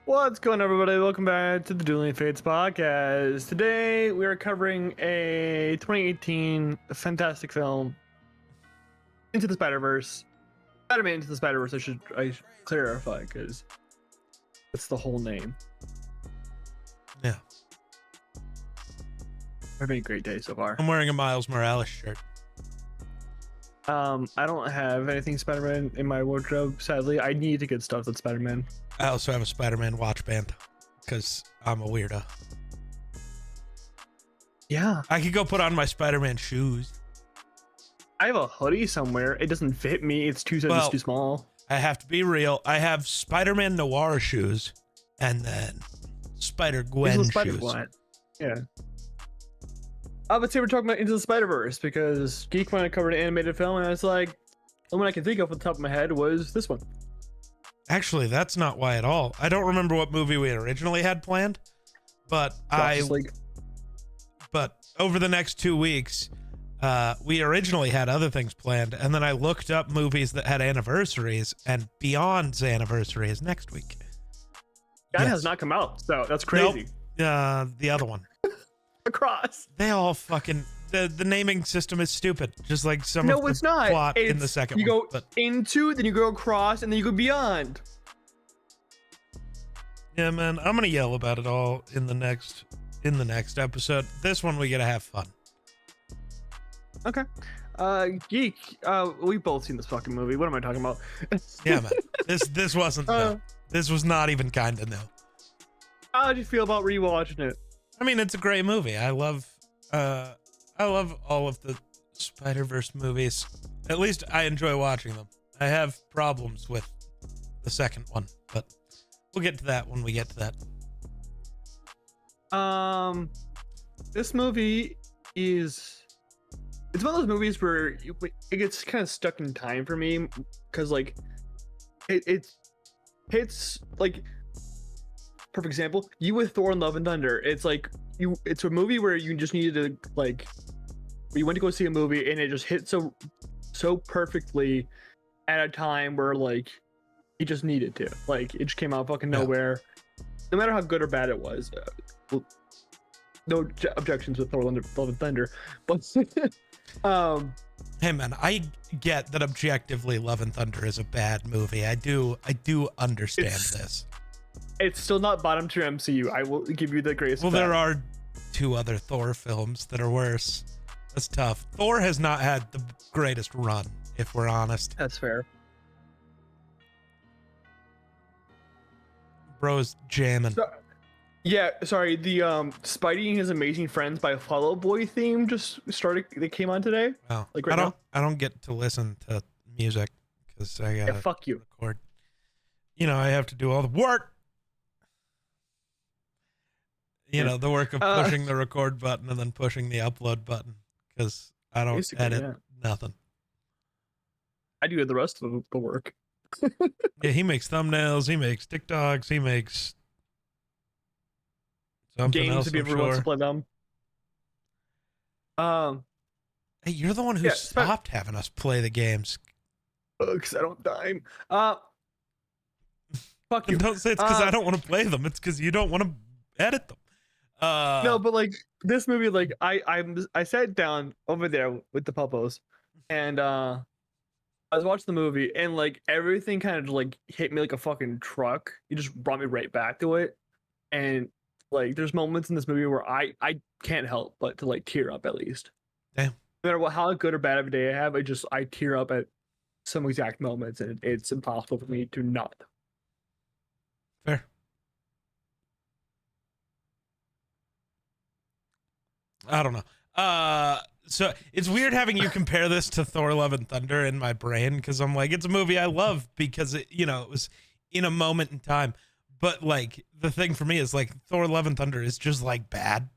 What's going on, everybody? Welcome back to the Dueling podcast. Today we are covering a 2018 fantastic film, Into the Spider-Verse. Spider-Man Into the Spider-Verse, I should clarify, because that's the whole name. Yeah. Having a great day so far. I'm wearing a Miles Morales shirt. I don't have anything Spider-Man in my wardrobe, sadly. I need to get stuff that's Spider-Man. I also have a Spider-Man watch band because I'm a weirdo. Yeah. I could go put on my Spider-Man shoes. I have a hoodie somewhere. It doesn't fit me. It's too small. I have to be real. I have Spider-Man Noir shoes and then Spider-Gwen shoes. Yeah. But today we're talking about Into the Spider-Verse because Geek wanted to cover an animated film, and I was like, the one I can think of off the top of my head was this one. Actually, that's not why at all. I don't remember what movie we originally had planned, but but over the next 2 weeks, we originally had other things planned, and then I looked up movies that had anniversaries, and Beyond's anniversary is next week. That has not come out, so that's crazy. Nope. The other one. Across. They all fucking the naming system is stupid. Just like some of it's the not. plot in the second you one. You go into, then you go across, and then you go beyond. Yeah, man, I'm gonna yell about it all in the next episode. This one we gotta have fun. Okay. Geek. We've both seen this fucking movie. What am I talking about? Yeah, man. This wasn't new. This was not even kinda new. How did you feel about rewatching it? I mean, it's a great movie. I love all of the Spider-Verse movies. At least I enjoy watching them. I have problems with the second one, but we'll get to that when we get to that. This movie it's one of those movies where it gets kind of stuck in time for me, because like it hits like, perfect example, you with Thor and Love and Thunder. It's like it's a movie where you just needed to, like, you went to go see a movie and it just hit so perfectly at a time where like you just needed to, like, it just came out fucking nowhere. No matter how good or bad it was. No objections with Thor Love and Thunder, but hey man, I get that objectively Love and Thunder is a bad movie. I do understand this. It's still not bottom tier MCU. I will give you the grace. Well, there are 2 other Thor films that are worse. That's tough. Thor has not had the greatest run, if we're honest. That's fair. Bro's jamming. Yeah, sorry. The Spidey and His Amazing Friends by Fall Out Boy theme just started. They came on today. Oh, like right now. I don't get to listen to music because I gotta fuck you. record. You know, I have to do all the work. You know, the work of pushing the record button and then pushing the upload button, because I don't edit nothing. I do the rest of the work. Yeah, he makes thumbnails, he makes TikToks, he makes something games else, if everyone wants to play them. Hey, you're the one who stopped having us play the games. Because I don't time. Fuck you. Don't say it's because I don't want to play them. It's because you don't want to edit them. No, but like this movie, like I sat down over there with the puppos, and I was watching the movie, and like everything kind of like hit me like a fucking truck. You just brought me right back to it, and like there's moments in this movie where I can't help but to like tear up at least. Damn. No matter how good or bad of a day I have, I tear up at some exact moments, and it's impossible for me to not. Fair. I don't know. So it's weird having you compare this to Thor Love and Thunder in my brain, because I'm like, it's a movie I love because it, you know, it was in a moment in time. But like the thing for me is like Thor Love and Thunder is just like bad.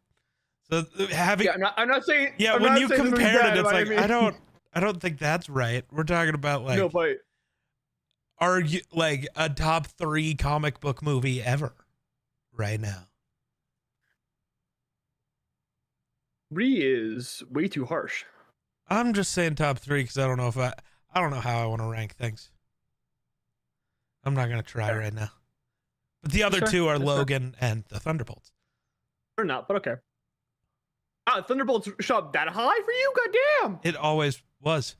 So having I'm not saying when you compared it, it's like I don't think that's right. We're talking about like are you like a top 3 comic book movie ever right now? 3 is way too harsh. I'm just saying top 3 because I don't know how I want to rank things. I'm not gonna try right now. But the other That's fair. two are That's fair. Logan and the Thunderbolts. Or not, but okay. Thunderbolts shot that high for you? Goddamn! It always was.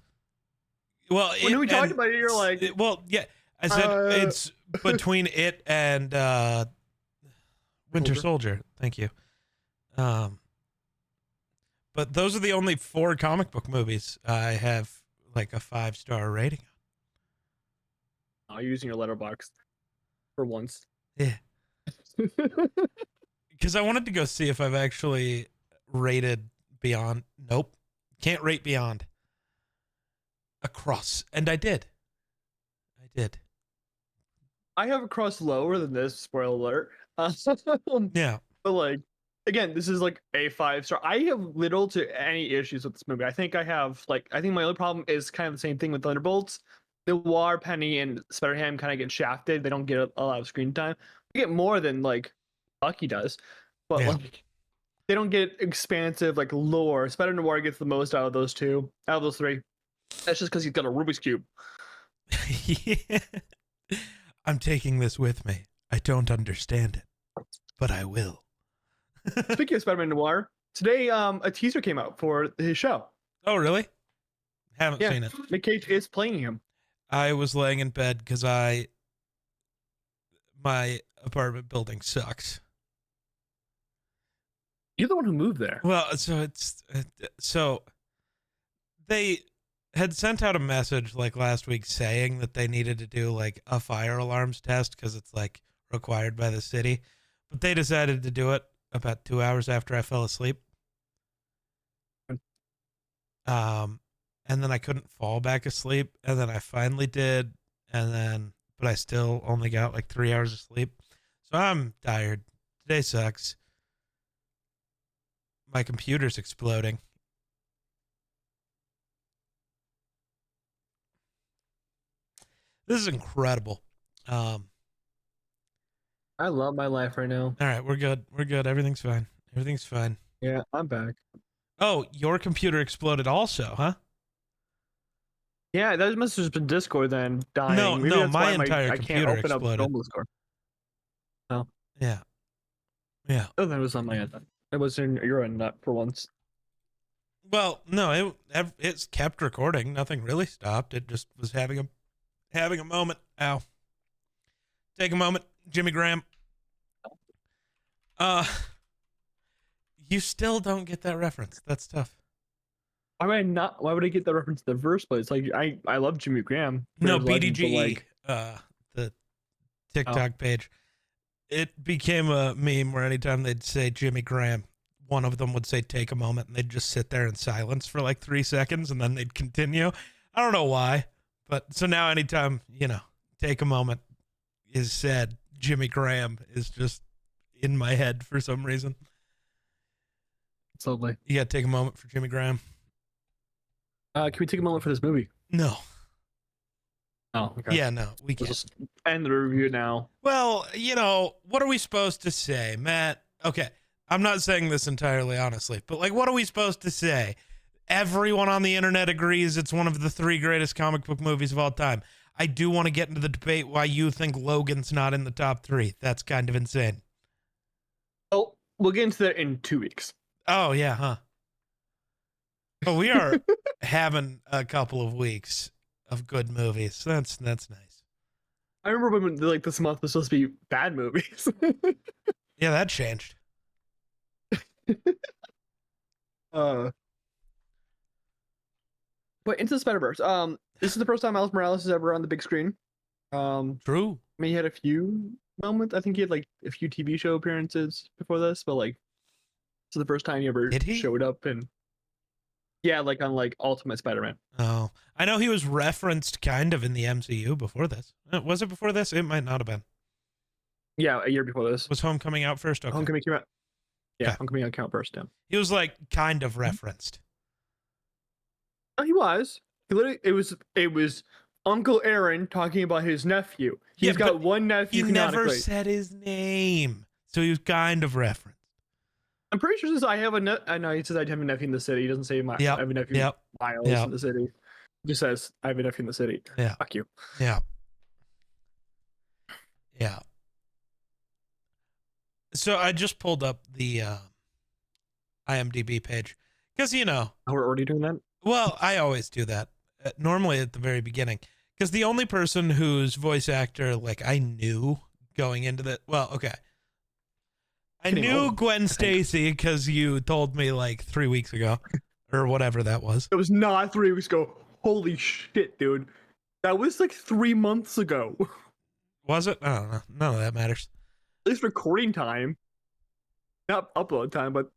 Well, When we talked about it, you're like, well, yeah. I said it's between it and Winter Soldier. Thank you. But those are the only 4 comic book movies I have like a 5-star rating on. oh, you're using your letterbox for once. Yeah. Because I wanted to go see if I've actually rated Beyond. Nope. Can't rate Beyond. Across. And I did. I have a cross lower than this, spoiler alert. Yeah. But like, again, this is like a 5-star. I have little to any issues with this movie. I think my only problem is kind of the same thing with Thunderbolts. Noir, Penny, and Spider-Ham kind of get shafted. They don't get a lot of screen time. They get more than like Bucky does, but Yeah. like they don't get expansive like lore. Spider-Noir gets the most out of those 3. That's just because he's got a Rubik's Cube. Yeah. I'm taking this with me. I don't understand it, but I will. Speaking of Spider-Man Noir, today a teaser came out for his show. Oh, really? Haven't seen it. Nick Cage is playing him. I was laying in bed because my apartment building sucks. You're the one who moved there. Well, so they had sent out a message like last week saying that they needed to do like a fire alarms test because it's like required by the city, but they decided to do it about 2 hours after I fell asleep. And then I couldn't fall back asleep, and then I finally did, but I still only got like 3 hours of sleep. So I'm tired. Today sucks. My computer's exploding. This is incredible. I love my life right now. All right, we're good. Everything's fine. Yeah, I'm back. Oh, your computer exploded also, huh? Yeah, that must have just been Discord then dying. No, Maybe no, that's my why entire I can't computer open up exploded. Discord. Oh. Yeah. Oh, that was on my end. It was in your end, not for once. Well, no, it's kept recording. Nothing really stopped. It just was having a moment. Ow. Take a moment, Jimmy Graham. You still don't get that reference. That's tough. Why would I not? Why would I get that reference in the first place? Like, I love Jimmy Graham. No, Legend, BDG, the TikTok page. It became a meme where anytime they'd say Jimmy Graham, one of them would say take a moment, and they'd just sit there in silence for like 3 seconds, and then they'd continue. I don't know why, but so now anytime, take a moment is said, Jimmy Graham is just in my head for some reason. It's lovely. You gotta take a moment for Jimmy Graham. Can we take a moment for this movie? No. Oh, okay. Yeah, no, we can't. Just end the review now. Well, what are we supposed to say, Matt? Okay, I'm not saying this entirely honestly, but like, what are we supposed to say? Everyone on the internet agrees it's one of the 3 greatest comic book movies of all time. I do want to get into the debate why you think Logan's not in the top 3. That's kind of insane. Oh, we'll get into that in 2 weeks. Oh, yeah, huh? Oh, we are having a couple of weeks of good movies. That's nice. I remember when like this month was supposed to be bad movies. Yeah, that changed. But Into the Spider-Verse. This is the first time Miles Morales is ever on the big screen. True. I mean, he had a few moments. I think he had like a few TV show appearances before this, but like, this is the first time he ever showed up. And yeah, like on like Ultimate Spider-Man. Oh, I know he was referenced kind of in the MCU before this. Was it before this? It might not have been. Yeah, a year before this. Was Homecoming out first? Okay. Homecoming came out. Yeah, Okay. Homecoming came out first. Yeah. He was like kind of referenced. Oh, he was. He literally, it was Uncle Aaron talking about his nephew. He's got one nephew. He never said his name, so he was kind of referenced. I'm pretty sure he says I have a I know he says I have a nephew in the city. He doesn't say I have a nephew Miles in the city. He just says I have a nephew in the city. Yeah. Fuck you. Yeah. Yeah. So I just pulled up the IMDb page because Oh, we're already doing that. well, I always do that normally at the very beginning because the only person whose voice actor like I knew going into that. Well, okay, I Getting knew old, Gwen I think. Stacy because you told me like 3 weeks ago or whatever that was. It was not 3 weeks ago. Holy shit, dude. That was like 3 months ago. At Was it? I don't know. None of that matters. least recording time. Not upload time, but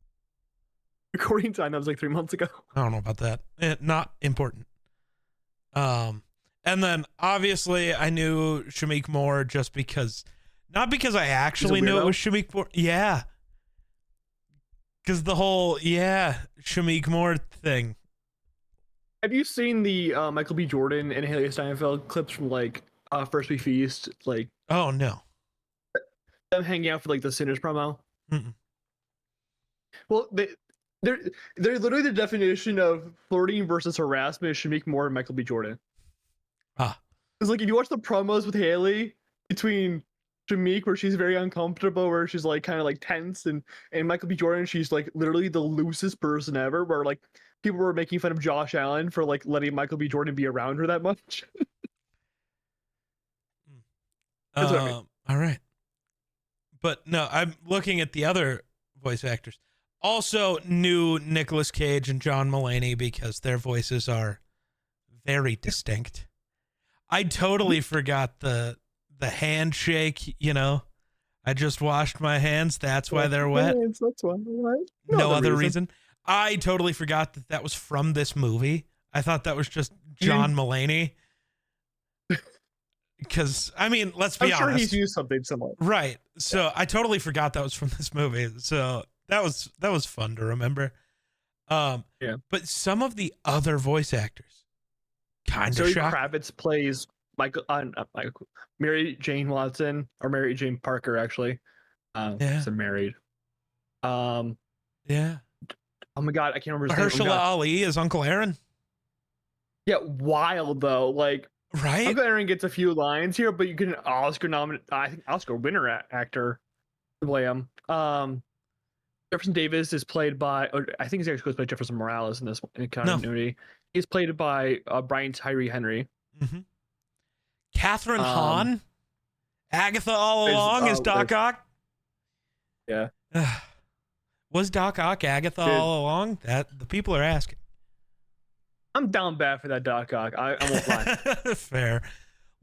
recording time, that was like 3 months ago. I don't know about that. Not important. And then obviously I knew Shamik Moore just because, not because I actually knew it was Shamik Moore. Yeah. Because the whole, Shamik Moore thing. Have you seen the Michael B. Jordan and Haley Steinfeld clips from like First We Feast? Like Oh, no. them hanging out for like the Sinners promo? Mm-mm. Well, they're they're literally the definition of flirting versus harassment is Shamik Moore and Michael B. Jordan. Ah. Because like if you watch the promos with Haley between Shamik, where she's very uncomfortable, where she's like kind of like tense, and Michael B. Jordan, she's like literally the loosest person ever. Where like people were making fun of Josh Allen for like letting Michael B. Jordan be around her that much. That's what I mean. All right. But no, I'm looking at the other voice actors. Also knew Nicolas Cage and John Mulaney because their voices are very distinct. I totally forgot the handshake, I just washed my hands. That's why they're wet. That's why. Right? No other reason. I totally forgot that was from this movie. I thought that was just John Mulaney. Because, I mean, let's be honest. I'm sure he's used something similar. Right. So I totally forgot that was from this movie. So that was fun to remember. Yeah. But some of the other voice actors kind of Zoe shocked. Kravitz plays Mary Jane Watson, or Mary Jane Parker, actually. Yeah. So married. Yeah. Oh my god, I can't remember his name. Mahershala Ali is Uncle Aaron. Yeah, wild though. Like Right. Uncle Aaron gets a few lines here, but you get an Oscar nominate. I think Oscar winner actor to play him. Jefferson Davis is played by, or I think he's actually supposed to play Jefferson Morales in this continuity. No. He's played by Brian Tyree Henry. Mm-hmm. Catherine Hahn, Agatha all along is Doc Ock. Yeah. Was Doc Ock Agatha all along? That the people are asking. I'm down bad for that Doc Ock. I won't lie. Fair.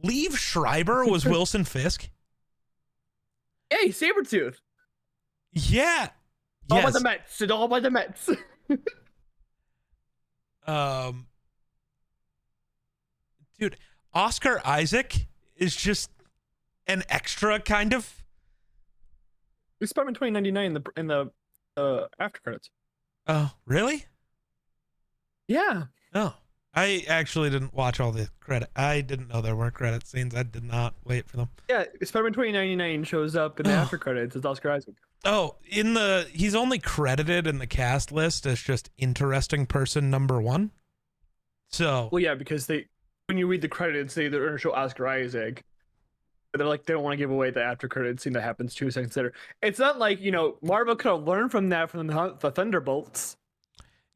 Liev Schreiber was Wilson Fisk. Hey, Sabretooth. Yeah. All by the Mets. It's all by the Mets. Dude, Oscar Isaac is just an extra, kind of. We Spider-Man 2099 in the after credits. Oh, really? Yeah. Oh, I actually didn't watch all the credit. I didn't know there were credit scenes. I did not wait for them. Yeah, Spider-Man 2099 shows up in the after credits as Oscar Isaac. Oh, he's only credited in the cast list as just interesting person number 1. So. Well, yeah, because when you read the credits, they're going to show Oscar Isaac. But they're like, they don't want to give away the after credit scene that happens 2 seconds later. It's not like, Marvel could have learned from that from the Thunderbolts.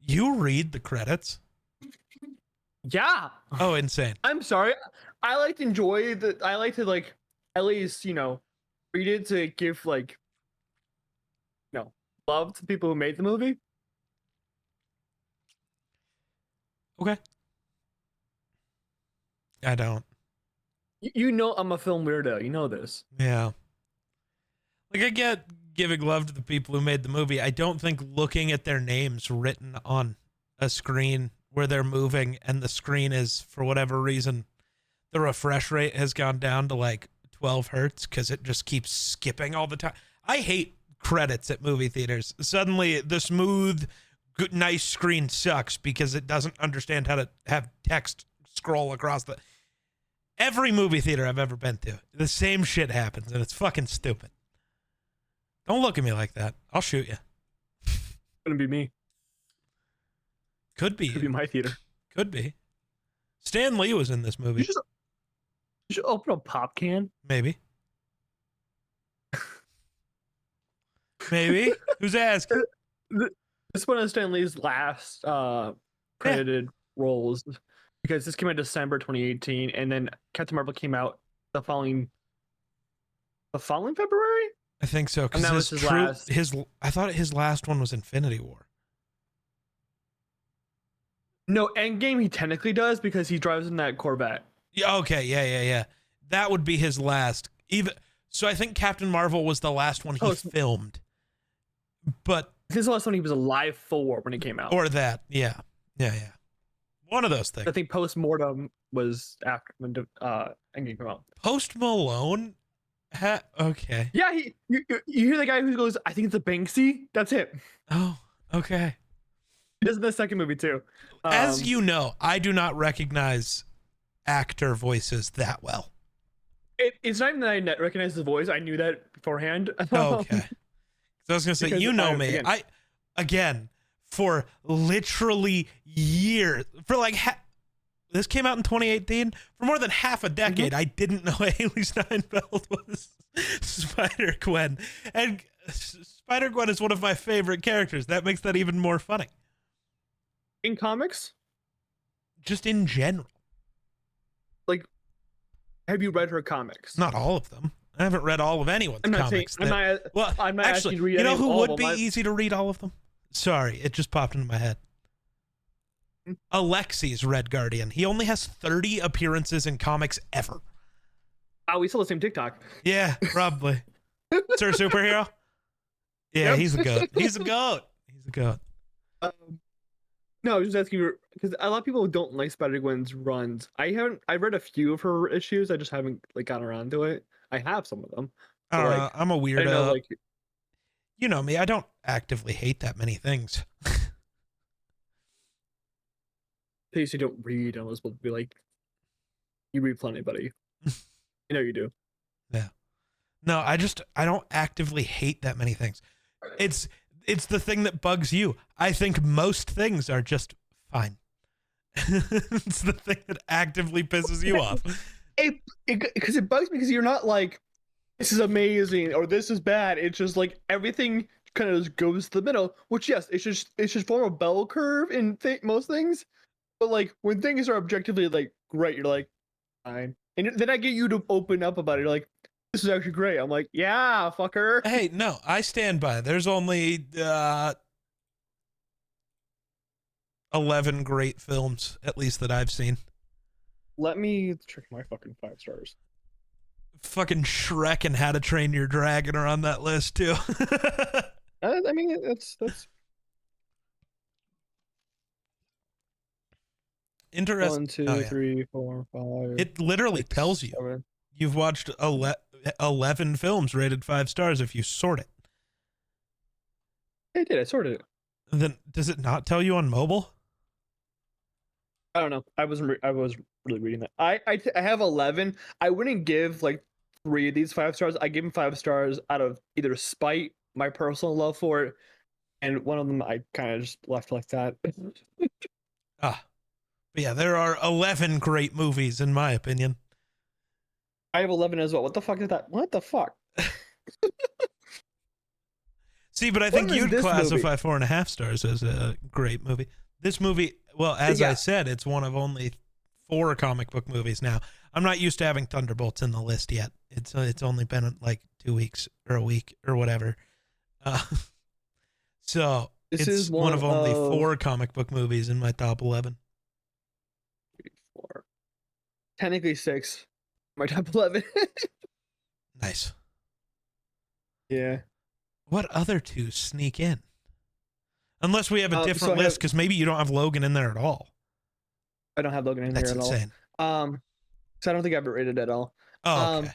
You read the credits? Yeah. Oh, insane. I'm sorry. I like to I like to like at least, read it to give like love to people who made the movie. Okay. I don't. I'm a film weirdo. You know this. Yeah. Like, I get giving love to the people who made the movie. I don't think looking at their names written on a screen where they're moving and the screen is, for whatever reason, the refresh rate has gone down to like 12 hertz because it just keeps skipping all the time. I hate credits at movie theaters. Suddenly, the smooth, good, nice screen sucks because it doesn't understand how to have text scroll across the... Every movie theater I've ever been to, the same shit happens, and it's fucking stupid. Don't look at me like that. I'll shoot you. It's gonna be me. Could be. Could be my theater. Could be. Stan Lee was in this movie. You should open a pop can. Maybe. Maybe. Who's asking? This one is Stan Lee's last Yeah, credited roles because this came out December 2018, and then Captain Marvel came out the following February, I think so. and Because that was his last. I thought his last one was Infinity War. No, Endgame he technically does because he drives in that Corvette. Yeah. Okay. Yeah. That would be his last. Even so, I think Captain Marvel was the last one he filmed. But this is the last one he was alive for when it came out. Or that. Yeah. One of those things. I think Post Mortem was after when Endgame came out. Post Malone. Okay. Yeah, you hear the guy who goes, "I think it's a Banksy." That's it. Oh. Okay. He does in the second movie too. As you know, I do not recognize actor voices that well. It's not even that I recognize the voice. I knew that beforehand. Okay. So I was gonna say, you know me. Again, for literally years, for like this came out in 2018. For more than half a decade, I didn't know Haley Steinfeld was Spider-Gwen, and Spider-Gwen is one of my favorite characters. That makes that even more funny. In comics, just in general. Like, have you read her comics? Not all of them. I haven't read all of anyone's comics. I'm not actually, you, you know who would be easy to read all of them? Sorry, it just popped into my head. Alexi's Red Guardian. He only has 30 appearances in comics ever. Oh, we saw the same TikTok. Yeah, probably. Sir Superhero? Yeah, yep. He's a goat. He's a goat. No, I was just asking you because a lot of people don't like Spider-Gwen's runs. I read a few of her issues. I just haven't gotten around to it. I have some of them. I'm a weirdo. You know me. I don't actively hate that many things. Things you don't read unless we'll be like, you read plenty, buddy. You know you do. Yeah. No, I don't actively hate that many things. It's the thing that bugs you. I think most things are just fine. It's the thing that actively pisses you off. Because it bugs me because you're not like, this is amazing or this is bad. It's just like everything kind of just goes to the middle. Which yes, it should form a bell curve in most things. But like when things are objectively like great, you're like, fine. And then I get you to open up about it. You're like, this is actually great. I'm like, yeah, fucker. Hey, no, I stand by. There's only 11 great films, at least that I've seen. Let me check my fucking 5 stars. Fucking Shrek and How to Train Your Dragon are on that list too. I mean, that's interesting. 1, 2, 3, 4, 5. It literally 6, tells you 7. You've watched 11 films rated 5 stars if you sort it. I did. I sorted it. Then does it not tell you on mobile? I don't know. I was really reading that. I have 11. I wouldn't give like 3 of these 5 stars. I give them 5 stars out of either spite, my personal love for it, and one of them I kind of just left like that. But yeah, there are 11 great movies in my opinion. I have 11 as well. What the fuck is that? What the fuck? See, but I think you'd classify 4.5 stars as a great movie. This movie, well, as I said, it's one of only 4 comic book movies now. I'm not used to having Thunderbolts in the list yet. It's only been like 2 weeks or a week or whatever. So this is one of only 4 comic book movies in my top 11. 3, 4. Technically 6. My top 11. Nice. Yeah. What other 2 sneak in? Unless we have a different list, because maybe you don't have Logan in there at all. I don't have Logan in there at all. That's insane. So I don't think I have it rated at all. Oh, okay.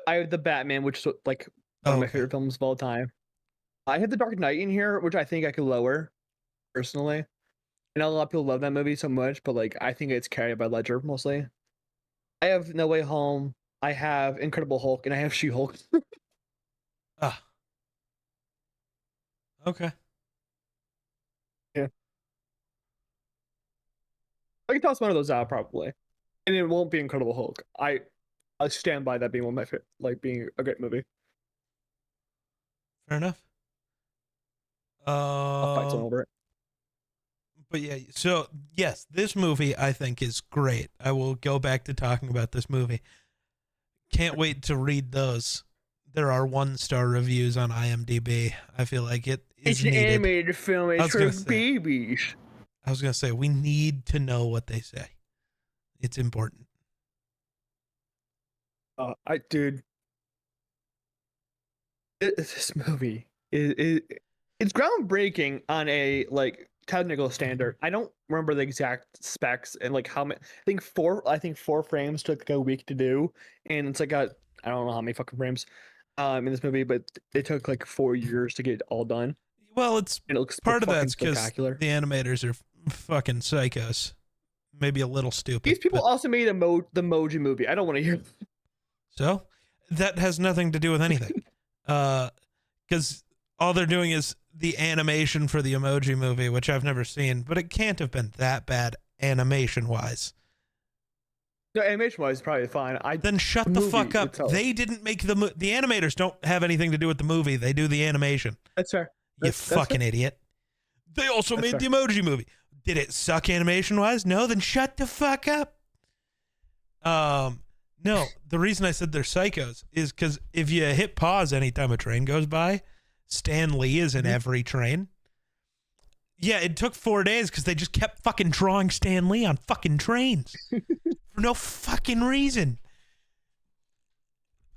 I have the Batman, which is like one of my favorite films of all time. I have the Dark Knight in here, which I think I could lower, personally. I know a lot of people love that movie so much, but like I think it's carried by Ledger mostly. I have No Way Home. I have Incredible Hulk, and I have She-Hulk. Okay. Yeah. I can toss one of those out probably, and it won't be Incredible Hulk. I stand by that being one of my favorite, like being a great movie. Fair enough. I'll fight someone Um, over it. but yeah, so yes, this movie I think is great. I will go back to talking about this movie. Can't wait to read those. There are 1-star reviews on IMDb. I feel like it It's is an needed. animated film. I It's was gonna for say, babies. we need to know what they say. It's important. Dude, this movie it's groundbreaking on a like technical standard. I don't remember the exact specs and like how many. I think four frames took like a week to do, and it's like I don't know how many fucking frames in this movie, but it took like 4 years to get it all done. Well, it's And it looks like part of fucking that's because spectacular. the animators are fucking psychos. Maybe a little stupid, These people but also made the Emoji Movie. I don't want to hear. so that has nothing to do with anything. Because all they're doing is the animation for the Emoji Movie, which I've never seen, but it can't have been that bad animation wise. No, animation wise, probably fine. Then shut the fuck up. Itself. They didn't make the animators don't have anything to do with the movie. They do the animation. That's fair. You fucking idiot. They also made the Emoji Movie. Did it suck animation wise? No, then shut the fuck up. No, the reason I said they're psychos is because if you hit pause anytime a train goes by, Stan Lee is in every train. Yeah, it took 4 days because they just kept fucking drawing Stan Lee on fucking trains for no fucking reason.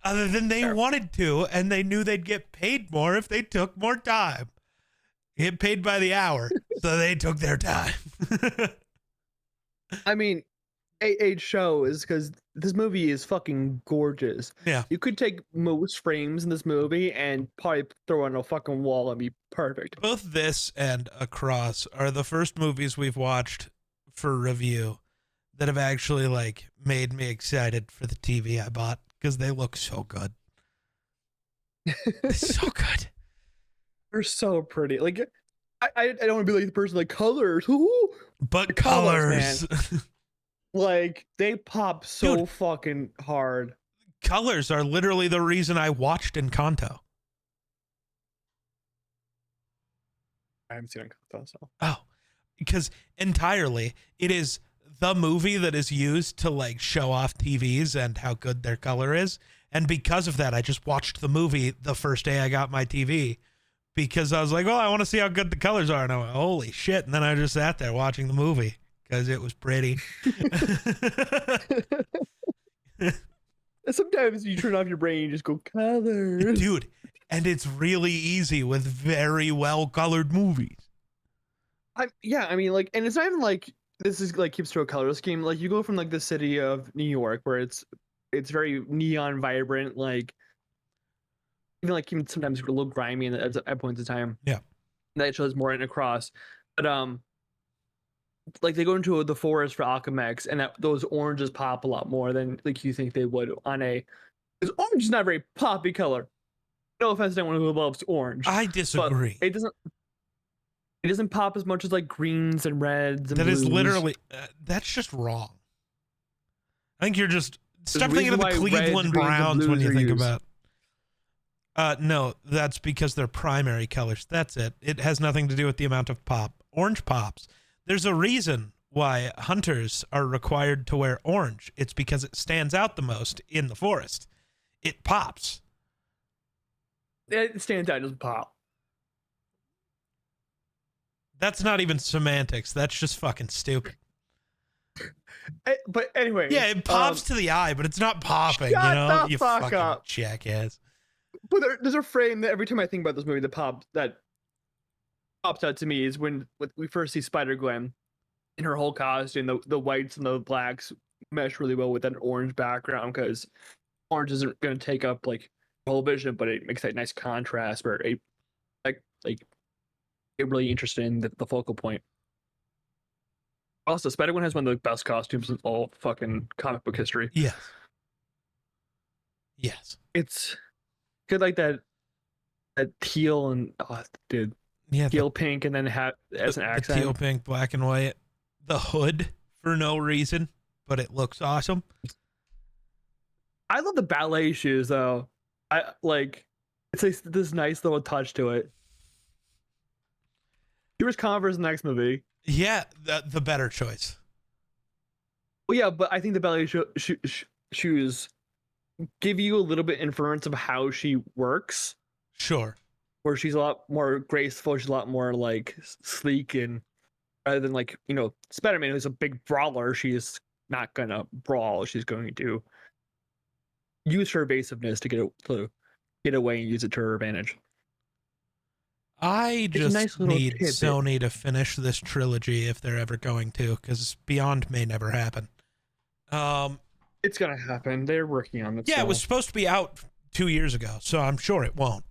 Other than they wanted to, and they knew they'd get paid more if they took more time. Get paid by the hour, so they took their time. I mean, it shows because this movie is fucking gorgeous. Yeah. You could take most frames in this movie and probably throw on a fucking wall and be perfect. Both this and Across are the first movies we've watched for review that have actually like made me excited for the TV I bought because they look so good. So good. They're so pretty. Like, I don't want to be like the person like colors. Ooh, But the colors. like they pop so Dude. fucking hard. Colors are literally the reason I watched Encanto. I haven't seen Encanto, so. Oh, because entirely it is the movie that is used to like show off TVs and how good their color is. And because of that, I just watched the movie the first day I got my TV because I was like, well, I want to see how good the colors are. And I went, holy shit. And then I just sat there watching the movie because it was pretty. Sometimes you turn off your brain and you just go colors. Dude, and it's really easy with very well colored movies. I mean, like, and it's not even like this is like keeps to a color scheme. Like, you go from like the city of New York where it's very neon vibrant, like even sometimes a little grimy at points of time. Yeah, that shows more in Across, but like they go into the forest for Alchemex, and those oranges pop a lot more than like you think they would on a. Because orange is not a very poppy color. No offense to anyone who loves orange. I disagree. It doesn't pop as much as like greens and reds and That blues. is literally that's just wrong. I think you're just stop thinking of the reason why Cleveland reds, greens, and Browns when blues you are think used. about. No, that's because they're primary colors. That's it. It has nothing to do with the amount of pop. Orange pops. There's a reason why hunters are required to wear orange. It's because it stands out the most in the forest. It pops. It stands out, it doesn't pop. That's not even semantics. That's just fucking stupid. But anyway, Yeah, it pops to the eye, but it's not popping. Shut You know, the you fuck fucking up. jackass. But there's a frame that every time I think about this movie that pops out to me is when we first see Spider-Gwen in her whole costume. The whites and the blacks mesh really well with that orange background because orange isn't going to take up like whole vision, but it makes that nice contrast where it get really interested in the focal point. Also, Spider-Gwen has one of the best costumes in all fucking comic book history. Yes. Yes. It's good, like that teal and dude, Yeah. teal pink, and then as an accent. The teal pink, black and white. The hood for no reason, but it looks awesome. I love the ballet shoes though. I like it's this nice little touch to it. He wears Converse in the next movie. Yeah, the better choice. Well, yeah, but I think the ballet shoes give you a little bit inference of how she works. Sure. Where she's a lot more graceful, she's a lot more like sleek, and rather than like Spider-Man, who's a big brawler, she's not gonna brawl. She's going to use her evasiveness to get away and use it to her advantage. I It's a just nice little need tidbit. Sony to finish this trilogy if they're ever going to, because Beyond may never happen. It's gonna happen. They're working on it. Yeah, so. it was supposed to be out 2 years ago, so I'm sure it won't.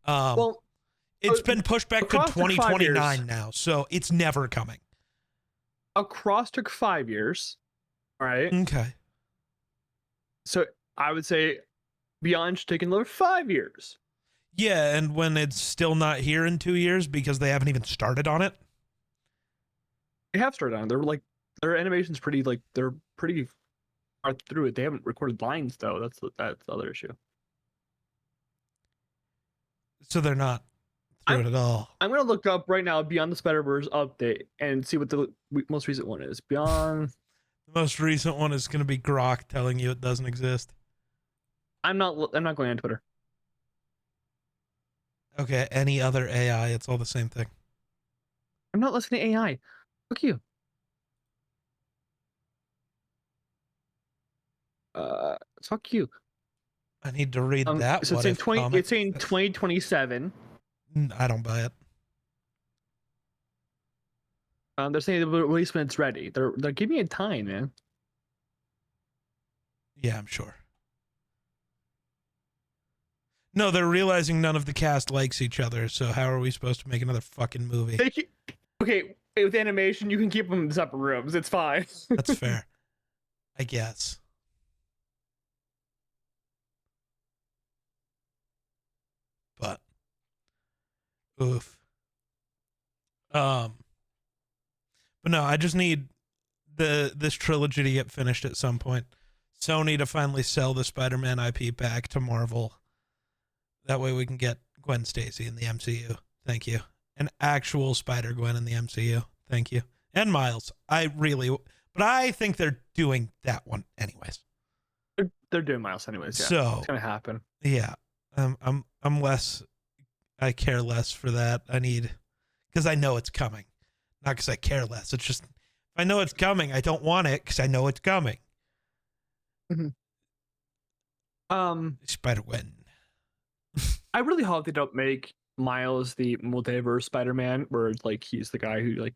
Well, it's been pushed back to Across took 5 2029 years. now, so it's never coming. Across took 5 years. All right. Okay. So I would say Beyond should take another 5 years. Yeah, and when it's still not here in 2 years because they haven't even started on it. They have started on it. They're like their animation's pretty they're pretty far through it. They haven't recorded lines though. That's the other issue. So they're not through it at all. I'm gonna look up right now Beyond the Spider-Verse update and see what the most recent one is. Beyond. The most recent one is going to be Grok telling you it doesn't exist. I'm not going on Twitter. Okay, any other AI, it's all the same thing. I'm not listening to AI. Fuck you. Fuck you. I need to read that. So what it's if comic. it's saying 2027. I don't buy it. They're saying they'll release when it's ready. They're giving it time, man. Yeah, I'm sure. No, they're realizing none of the cast likes each other, so how are we supposed to make another fucking movie? Okay, with animation, you can keep them in separate rooms. It's fine. That's fair. I guess. But oof. But no, I just need this trilogy to get finished at some point. Sony to finally sell the Spider-Man IP back to Marvel. That way we can get Gwen Stacy in the MCU. Thank you. An actual Spider-Gwen in the MCU. Thank you. And Miles. But I think they're doing that one anyways. They're doing Miles anyways. Yeah, so it's gonna happen. Yeah, I'm less. I care less for that. Because I know it's coming, not because I care less. It's just if I know it's coming, I don't want it because I know it's coming. Mm-hmm. Spider-Gwen. I really hope they don't make Miles the multiverse Spider-Man, where like he's the guy who like.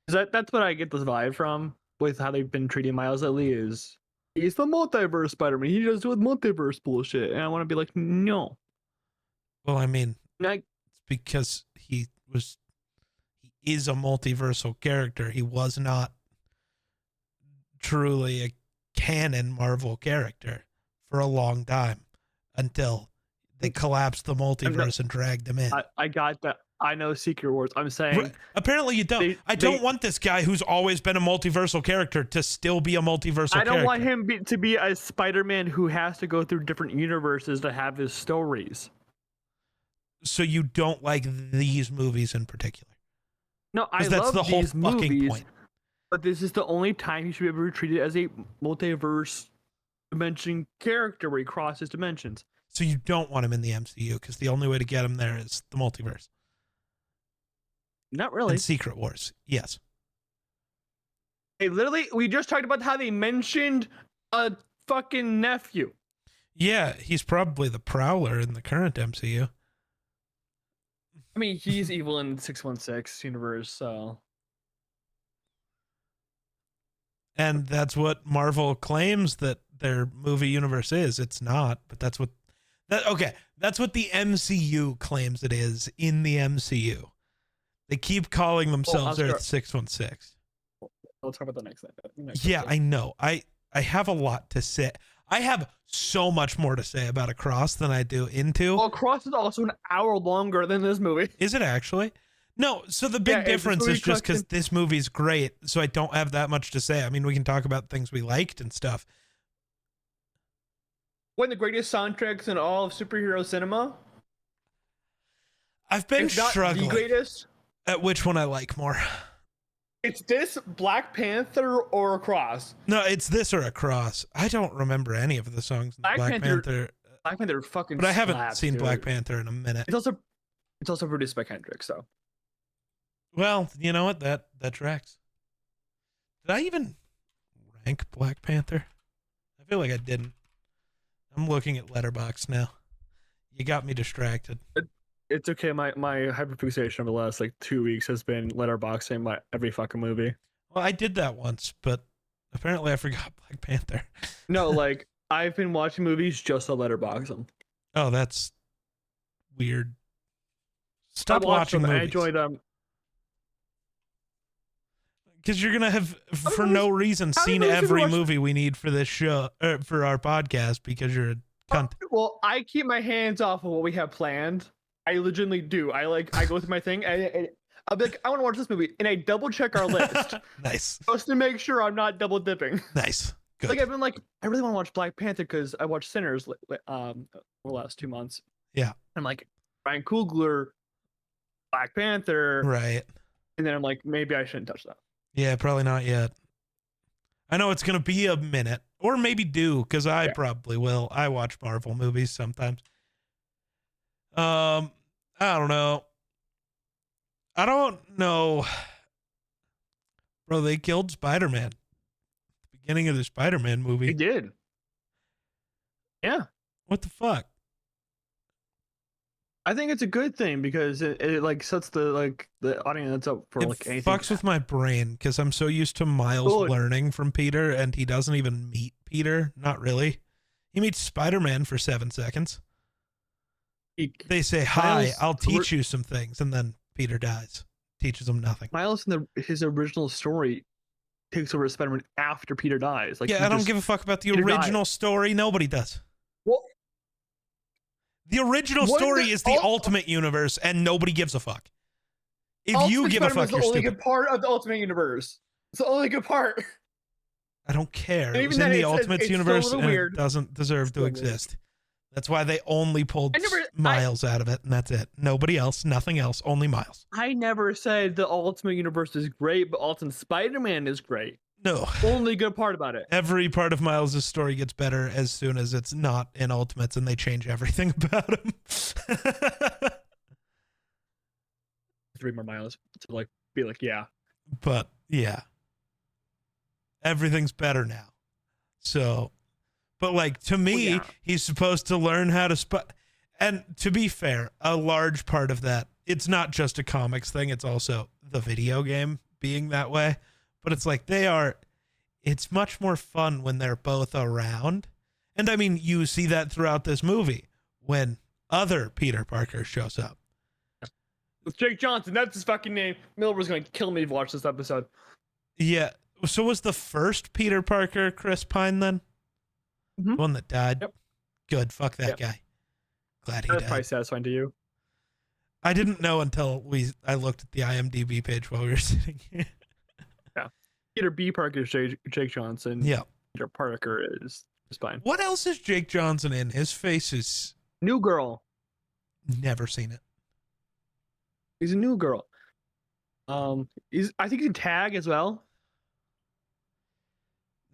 That's what I get this vibe from with how they've been treating Miles lately. Is he's the multiverse Spider-Man? He just with multiverse bullshit, and I want to be like, no. Well, I mean, it's because he is a multiversal character. He was not truly a canon Marvel character for a long time until they collapsed the multiverse and dragged him in. I got that. I know Secret Wars. I'm saying apparently you don't. I don't want this guy who's always been a multiversal character to still be a multiversal character. I don't want him to be a Spider-Man who has to go through different universes to have his stories. So you don't like these movies in particular? No, I love the whole these movies, point. But this is the only time he should be able to be treated as a multiverse dimension character where he crosses dimensions. So you don't want him in the MCU because the only way to get him there is the multiverse. Not really. And Secret Wars, yes. Hey, literally, we just talked about how they mentioned a fucking nephew. Yeah, he's probably the Prowler in the current MCU. I mean, he's evil in 616 universe, so. And that's what Marvel claims that their movie universe is. It's not, but that's what that's what the MCU claims it is in the MCU. They keep calling themselves Earth 616. We'll talk about the next thing. Yeah, I know. I have a lot to say. I have so much more to say about Across than I do Into. Well, Across is also an hour longer than this movie. Is it actually? No, so the big difference is just because this movie's great, so I don't have that much to say. I mean, we can talk about things we liked and stuff. One of the greatest soundtracks in all of superhero cinema. I've been struggling. The greatest. Which one I like more? It's this, Black Panther, or Across. No, it's this or Across. I don't remember any of the songs in Black Panther. Black Panther fucking But I haven't slaps, seen dude. Black Panther in a minute. It's also produced by Kendrick, so. Well, you know what? That tracks. Did I even rank Black Panther? I feel like I didn't. I'm looking at Letterboxd now. You got me distracted. It's okay. My hyperfixation over the last like 2 weeks has been letterboxing my every fucking movie. Well, I did that once, but apparently I forgot Black Panther. No, like I've been watching movies just to letterbox them. Oh, that's weird. Stop I watched watching them, movies. I enjoyed Because you're gonna have, How for many no movies- reason, how many seen movies have you every watched? movie we need for this show, for our podcast, because you're a cunt. Well, I keep my hands off of what we have planned. I legitimately do. I go through my thing and I'll be like, I want to watch this movie, and I double check our list Nice, just to make sure I'm not double dipping. nice, good. Like I've been like, I really want to watch Black Panther because I watched Sinners the last 2 months. Yeah. I'm like, Ryan Coogler, Black Panther, Right. and then I'm like, maybe I shouldn't touch that. Yeah, probably not yet. I know it's gonna be a minute, or maybe do, because I probably will. I watch Marvel movies sometimes. I don't know. Bro, they killed Spider-Man at the beginning of the Spider-Man He movie. did. Yeah. What the fuck? I think it's a good thing because it like sets the audience up for It like anything. fucks with my brain because I'm so used to Miles Good. learning from Peter, and he doesn't even meet Peter. Not really. He meets Spider-Man for 7 seconds. They say, hi, Miles- I'll teach you some things. And then Peter dies. Teaches him nothing. Miles in his original story takes over Spider-Man after Peter dies. Like Yeah, I don't give a fuck about the Peter original story. Nobody does. Well, The original What story the- is the oh- ultimate universe, and nobody gives a fuck. If you Ultimate give a Spider-Man's fuck, the you're only stupid. good part of the Ultimate Universe. It's the only good part. I don't care. And It even was in then, the it's Ultimates still a universe, little and weird. it doesn't deserve to Still weird. exist. That's why they only pulled I Miles out of it, and that's it. Nobody else, nothing else, only Miles. I never said the Ultimate Universe is great, but Ultimate Spider-Man is great. No. Only good part about it. Every part of Miles' story gets better as soon as it's not in Ultimates, and they change everything about him. 3 more miles to like be like, yeah. But yeah, everything's better now. So, but like to me, yeah. he's supposed to learn how to and to be fair, a large part of that, it's not just a comics thing, it's also the video game being that way. But it's like it's much more fun when they're both around. And I mean, you see that throughout this movie when other Peter Parker shows up. It's Jake Johnson. That's his fucking name. Miller was going to kill me if you watch this episode. Yeah. So was the first Peter Parker Chris Pine then? Mhm. The one that died? Yep. Good. Fuck that Yep. guy. Glad he That's died. probably satisfying to you. I didn't know until I looked at the IMDb page while we were sitting here. Peter B. Parker is Jake Johnson. Yeah. Peter Parker is fine. What else is Jake Johnson in? His face is New Girl. never seen it. He's a new girl. I think he's in Tag as well.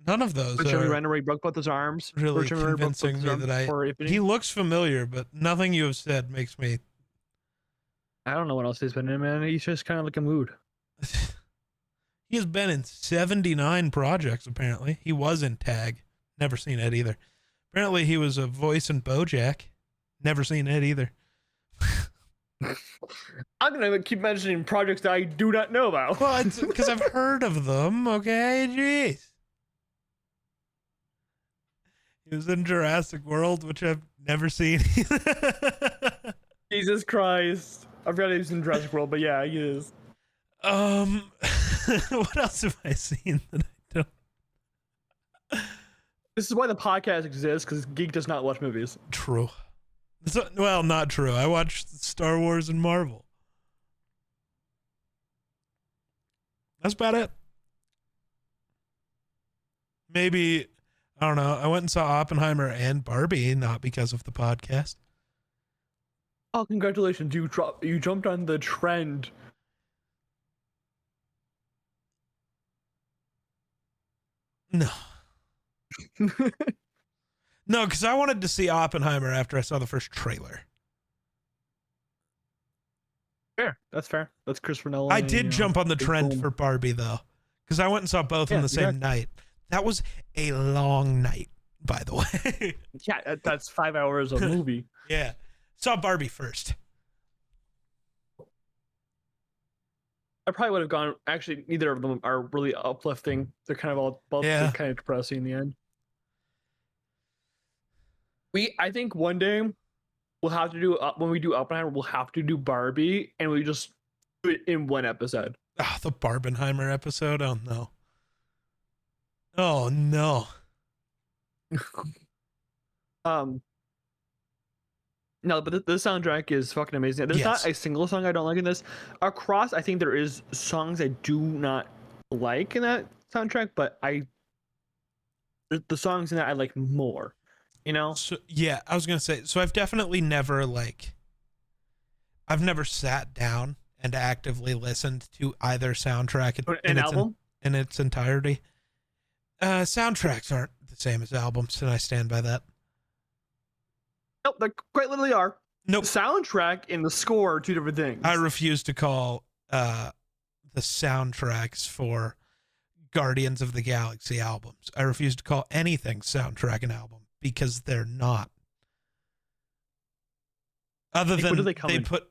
None of those Which Jeremy are Renner, where he broke both his arms. really Which Jeremy Renner broke both convincing his me arms that before Infinity. he looks familiar, but nothing you have said makes me. I don't know what else he's been in, man. He's just kind of like a mood. He has been in 79 projects, apparently. He was in Tag. Never seen it either. Apparently, he was a voice in BoJack. Never seen it either. I'm gonna keep mentioning projects that I do not know about. Well, it's because I've heard of them, okay? Jeez. He was in Jurassic World, which I've never seen. Jesus Christ. I forgot he was in Jurassic World, but yeah, he is. What else have I seen that I don't? This is why the podcast exists, because Geek does not watch movies. True. Well, not true. I watched Star Wars and Marvel. That's about it. Maybe, I don't know. I went and saw Oppenheimer and Barbie, not because of the podcast. Oh, congratulations. You jumped on the trend No. No, because I wanted to see Oppenheimer after I saw the first trailer. Fair. That's fair. That's Christopher Nolan. I did jump on the big trend film. for Barbie, though, because I went and saw both on the same night. That was a long night, by the way. Yeah, that's 5 hours of movie. Yeah. Saw Barbie first. I probably would have gone. Actually, neither of them are really uplifting. They're kind of all both kind of depressing in the end. I think one day we'll have to do when we do Oppenheimer, we'll have to do Barbie, and we just do it in one episode. Oh, the Barbenheimer episode. Oh no. Oh no. No, but the soundtrack is fucking amazing. There's not a single song I don't like in this. Across, I think there is songs I do not like in that soundtrack, but the songs in that I like more. You know? So, yeah, I was gonna say. So I've definitely never I've never sat down and actively listened to either soundtrack in its entirety. Soundtracks aren't the same as albums, and I stand by that. Nope, they quite literally are. Nope. The soundtrack and the score are two different things. I refuse to call the soundtracks for Guardians of the Galaxy albums. I refuse to call anything soundtrack an album because they're not. Other than they put.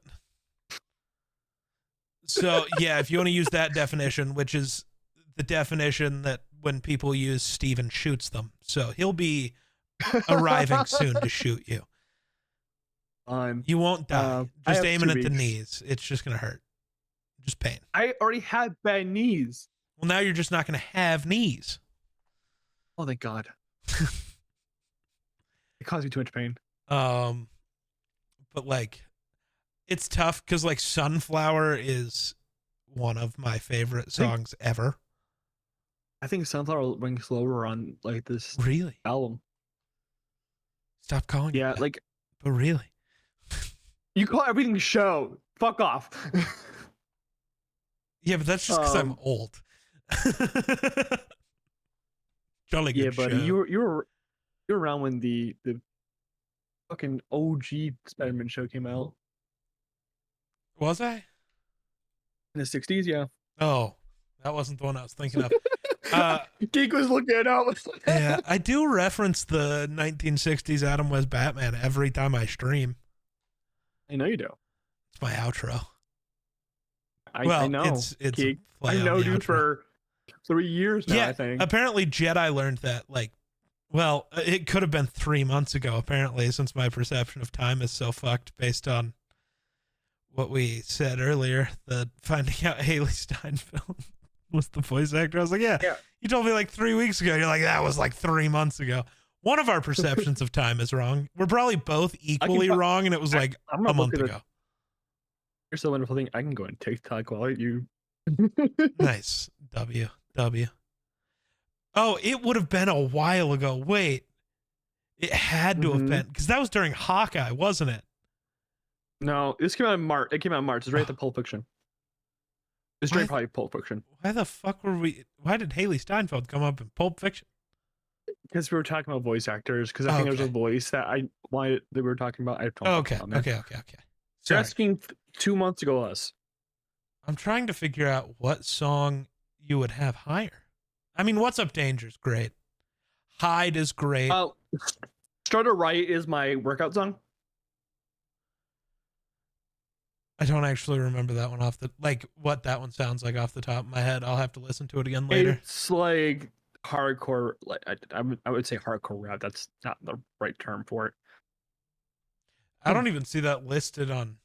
So yeah, if you want to use that definition, which is the definition that when people use Steven shoots them, so he'll be arriving soon to shoot you. You won't die. Just aiming at the knees. It's just gonna hurt. Just pain. I already had bad knees. Well, now you're just not gonna have knees. Oh, thank God. It caused me too much pain. But like, it's tough because like Sunflower is one of my favorite songs ever. I think Sunflower rings lower on like this album. Stop calling. Yeah, like, but really. You call everything show. Fuck off. Yeah, but that's just because I'm old. Jolly good buddy. show. You were around when the fucking OG Spider-Man show came out. Was I? In the 60s, yeah. Oh, that wasn't the one I was thinking of. Geek was looking it up. Yeah, I do reference the 1960s Adam West Batman every time I stream. I know you do. It's my outro. I know. It's Geek. I know you for 3 years now, yeah, I think. Apparently Jedi learned that, it could have been 3 months ago, apparently, since my perception of time is so fucked based on what we said earlier, the finding out Haley Steinfeld was the voice actor. I was like, yeah, you told me 3 weeks ago. You're like, that was 3 months ago. One of our perceptions of time is wrong. We're probably both equally wrong, and it was a month ago. Here's the wonderful thing. I can go on TikTok while you... Nice. W. Oh, it would have been a while ago. Wait. It had to have been, because that was during Hawkeye, wasn't it? No, this came out in March. It came out in March. It's right at the Pulp Fiction. It's right probably Pulp Fiction. Why the fuck why did Haley Steinfeld come up in Pulp Fiction? Because we were talking about voice actors, because I think there's a voice that we were talking about. Okay. You're asking 2 months ago less. I'm trying to figure out what song you would have higher. I mean, What's Up Danger is great. Hide is great. Starter Right is my workout song. I don't actually remember that one what that one sounds like off the top of my head. I'll have to listen to it again later. It's like hardcore, I would say hardcore rap. That's not the right term for it. I don't even see that listed on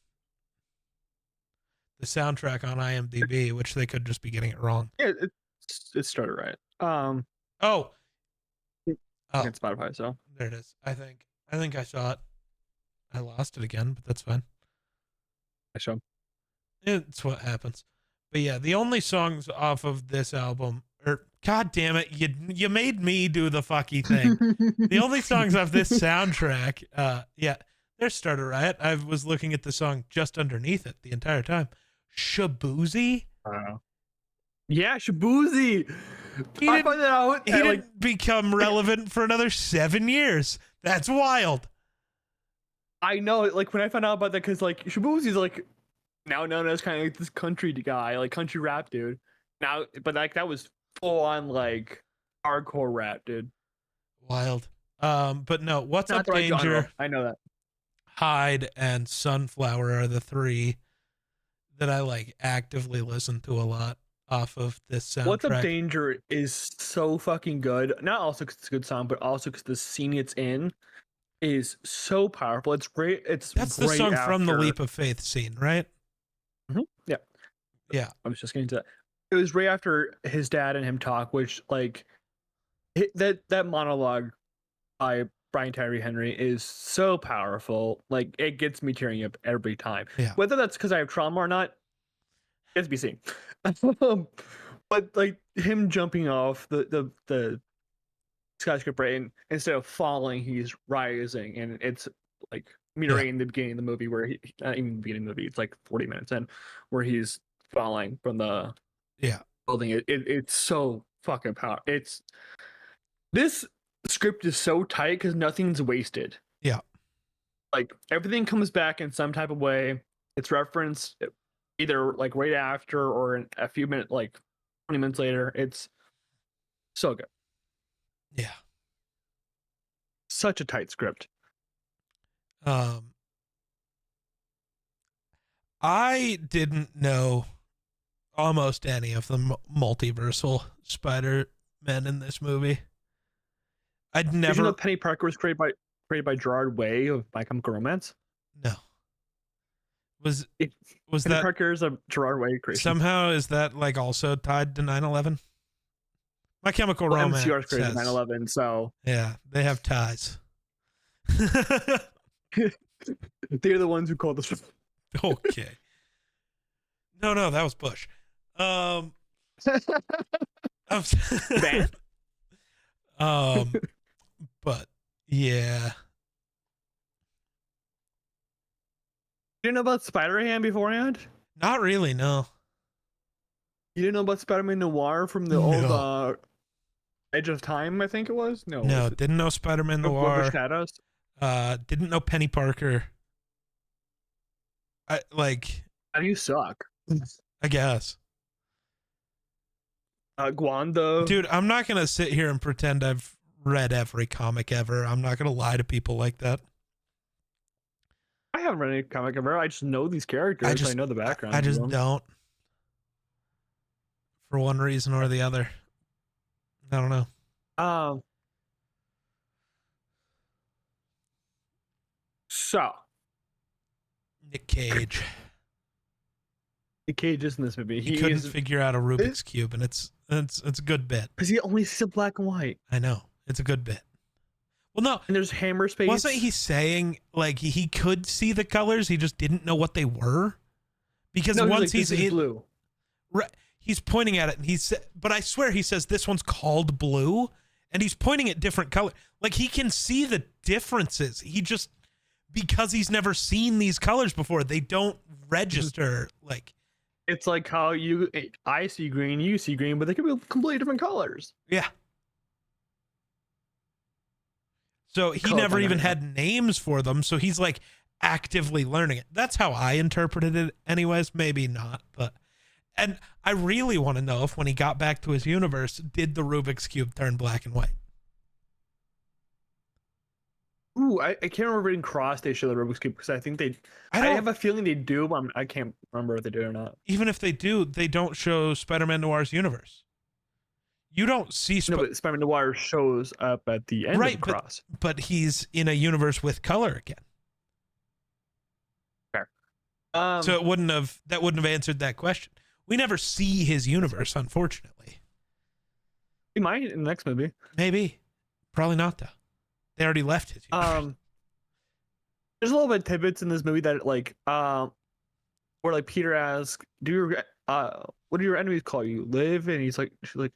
the soundtrack on IMDb, which they could just be getting it wrong. Yeah, it's Starter Right. It's Spotify, so there it is. I think I saw it. I lost it again, but that's fine. I show. It's what happens. But yeah, the only songs off of this album, God damn it, you made me do the fucky thing. The only songs off this soundtrack, there's Starter Riot. I was looking at the song just underneath it the entire time. Shabuzi? Yeah, Shabuzi. He I didn't find that out. he Like, didn't become relevant for another 7 years. That's wild. I know, like when I found out about that, because like Shabuzi's like now known as kind of like this country guy, like country rap dude. Now, but like that was full on like hardcore rap, dude. Wild. But no, What's Not Up the right Danger, genre. I know that. Hyde, and Sunflower are the three that I like actively listen to a lot off of this What's Up soundtrack. Danger is so fucking good. Not also because it's a good song, but also because the scene it's in is so powerful. It's great. It's That's the right song from the after. Leap of Faith scene, right? Yeah, Yeah. I was just getting to that. It was right after his dad and him talk, which like that monologue by Brian Tyree Henry is so powerful. Like it gets me tearing up every time. Yeah. Whether that's because I have trauma or not, it's to be seen. But like him jumping off the skyscraper and instead of falling, he's rising, and it's like mirroring the beginning of the movie where he not even the beginning of the movie, it's like 40 minutes in, where he's falling from the Yeah. building. It's so fucking powerful. It's this script is so tight because nothing's wasted. Yeah. Like everything comes back in some type of way. It's referenced either like right after or in a few minutes, like 20 minutes later. It's so good. Yeah. Such a tight script. Um, I didn't know almost any of the multiversal Spider-Man in this movie. I'd Did you know never. Penny Parker was created by Gerard Way of My Chemical Romance? No. Was It, was Penny that Parker is a Gerard Way creation. somehow, is that like also tied to 9/11? My Chemical Well, Romance MCR is created says, 9/11, so yeah, they have ties. they're the ones who called this. Okay. No, that was Bush. I'm Ban? but yeah. You didn't know about Spider-Man beforehand? Not really, no. You didn't know about Spider-Man Noir from the old No. Edge of Time, I think it was? No. No, Was it didn't know Spider-Man Web of Noir. Shadows? Didn't know Penny Parker. I like, How do you suck? I guess. Guando. Dude, I'm not going to sit here and pretend I've read every comic ever. I'm not going to lie to people like that. I haven't read any comic ever. I just know these characters. I know the background. I just don't. For one reason or the other. I don't know. So Nick Cage. the Cage is in this movie. He couldn't figure out a Rubik's Cube, and it's a good bit. because he only sees black and white. I know. It's a good bit. Well, no. And there's hammer space. Wasn't he saying like he could see the colors, he just didn't know what they were? Because No, once he's he's in blue. right, he's pointing at it and but I swear he says this one's called blue and he's pointing at different color. Like he can see the differences. He just, because he's never seen these colors before, they don't register. Like It's like how I see green, you see green, but they could be completely different colors. yeah. So he Color never even blinding. had names for them. So he's like actively learning it. That's how I interpreted it anyways. Maybe not, but, and I really want to know if when he got back to his universe, did the Rubik's Cube turn black and white? Ooh, I can't remember reading Cross they show the Rubik's Cube because I think I have a feeling they do, but I can't remember if they do or not. Even if they do, they don't show Spider-Man Noir's universe. You don't see No, but Spider-Man Noir shows up at the end right, of Cross. but he's in a universe with color again. Fair. So that wouldn't have answered that question. We never see his universe, unfortunately. He might in the next movie. Maybe. Probably not, though. They already left his universe. There's a little bit of tidbits in this movie that like where like Peter asks, what do your enemies call you? Live? And she's like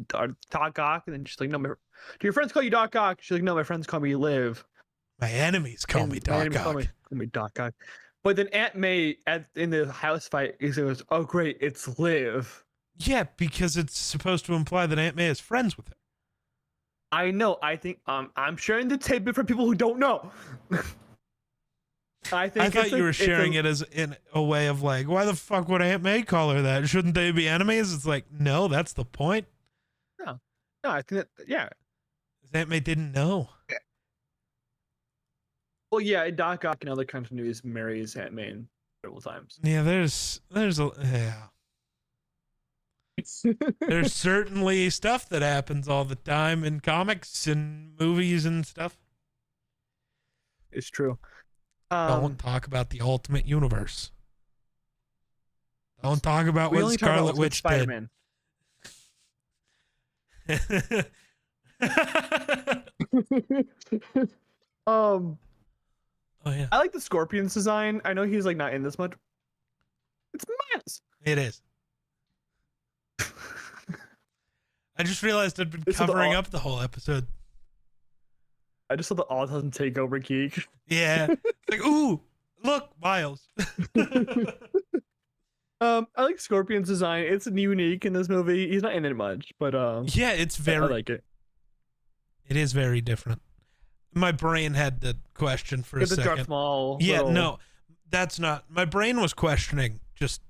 Doc Ock, and then she's like, no, do your friends call you Doc Ock? She's like, no, my friends call me Live. My enemies call me Doc Ock. Call me Doc Ock. But then Aunt May in the house fight, he goes, oh great, it's Liv. Yeah, because it's supposed to imply that Aunt May is friends with her. I know. I think I'm sharing the tidbit for people who don't know. I I think thought you were sharing it as in a way of like, why the fuck would Aunt May call her that? Shouldn't they be enemies? It's like, no, that's the point. no, no. I think that yeah. Aunt May didn't know. Well, yeah. Doc Ock and other continuities marries Aunt May several times. Yeah, there's a yeah. There's certainly stuff that happens all the time in comics and movies and stuff. It's true. Don't talk about the Ultimate Universe. Don't talk about We what only talk about Scarlet Ultimate Witch did. Spider-Man. um, Oh yeah, I like the Scorpion's design. I know he's like not in this much. It's Miles. it is. I just realized I'd been This is the covering au- up the whole episode. I just saw the autism take over Geek. Yeah, it's like, ooh, look, Miles. I like Scorpion's design. It's unique in this movie. He's not in it much, but Yeah, it's I very. like it. It is very different. My brain had to question for a Get the Darth second. Maul. Yeah, little- no, that's not. My brain was questioning. Just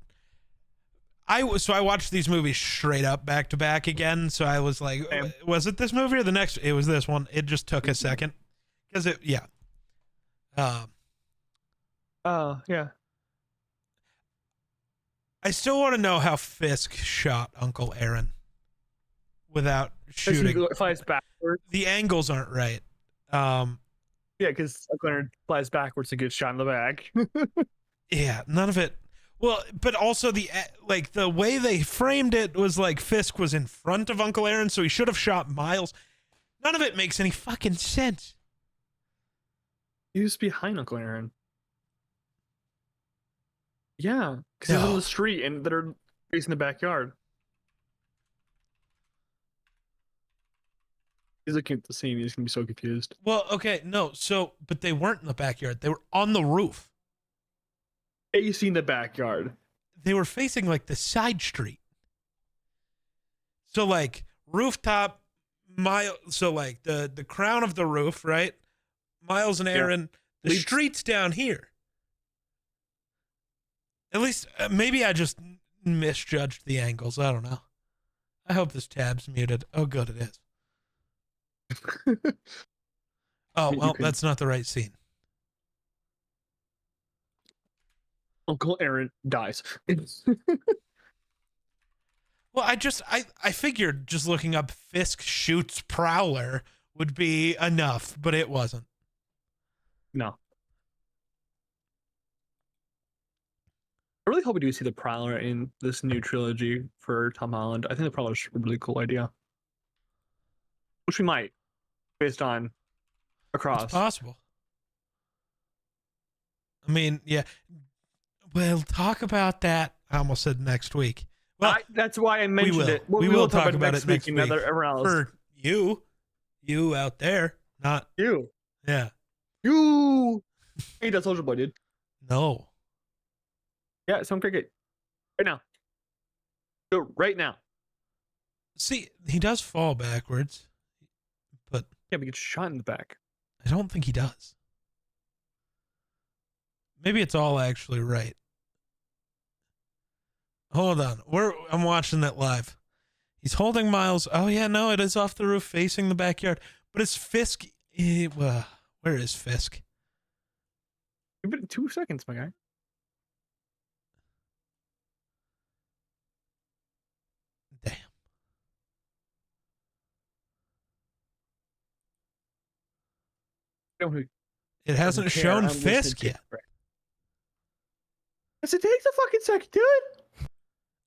I watched these movies straight up back to back again. So I was like, Same. was it this movie or the next? It was this one. It just took a second because it. Yeah. Yeah. I still want to know how Fisk shot Uncle Aaron without shooting. He flies backwards. The angles aren't right. Yeah, because Leonard flies backwards and gets shot in the back. Yeah, none of it. Well, but also the way they framed it was like Fisk was in front of Uncle Aaron, so he should have shot Miles. None of it makes any fucking sense. He was behind Uncle Aaron. Yeah, because he's on No. the street and they're facing the backyard. He's looking at the scene. He's gonna be so confused. Well, okay, no. So, but they weren't in the backyard. They were on the roof. Facing the backyard. They were facing like the side street. So like rooftop, so like the crown of the roof, right? Miles and Aaron, the Leads- street's down here. At least maybe I just misjudged the angles. I don't know. I hope this tab's muted. Oh, good, it is. Oh, You well, can- that's not the right scene. Uncle Aaron dies. Well, I figured just looking up Fisk shoots Prowler would be enough, but it wasn't. No. I really hope we do see the Prowler in this new trilogy for Tom Holland. I think the Prowler's a really cool idea. Which we might, based on Across. It's possible. I mean, yeah. We'll talk about that. I almost said next week. Well, That's why I mentioned will. it. We will talk about it next week. Everyone else. for you out there, not You. yeah. Hey, that's Soldier Boy, dude. No. Yeah, some cricket. Right now. Do it right now. See, he does fall backwards, but Yeah, we get shot in the back. I don't think he does. Maybe it's all actually right. Hold on. I'm watching that live. He's holding Miles. Oh yeah, no, it is off the roof facing the backyard. But it's Fisk. Where is Fisk? Give it 2 seconds, my guy. Damn. It hasn't care. shown I'm listening Fisk to yet. it. Yes, it takes a fucking second, dude.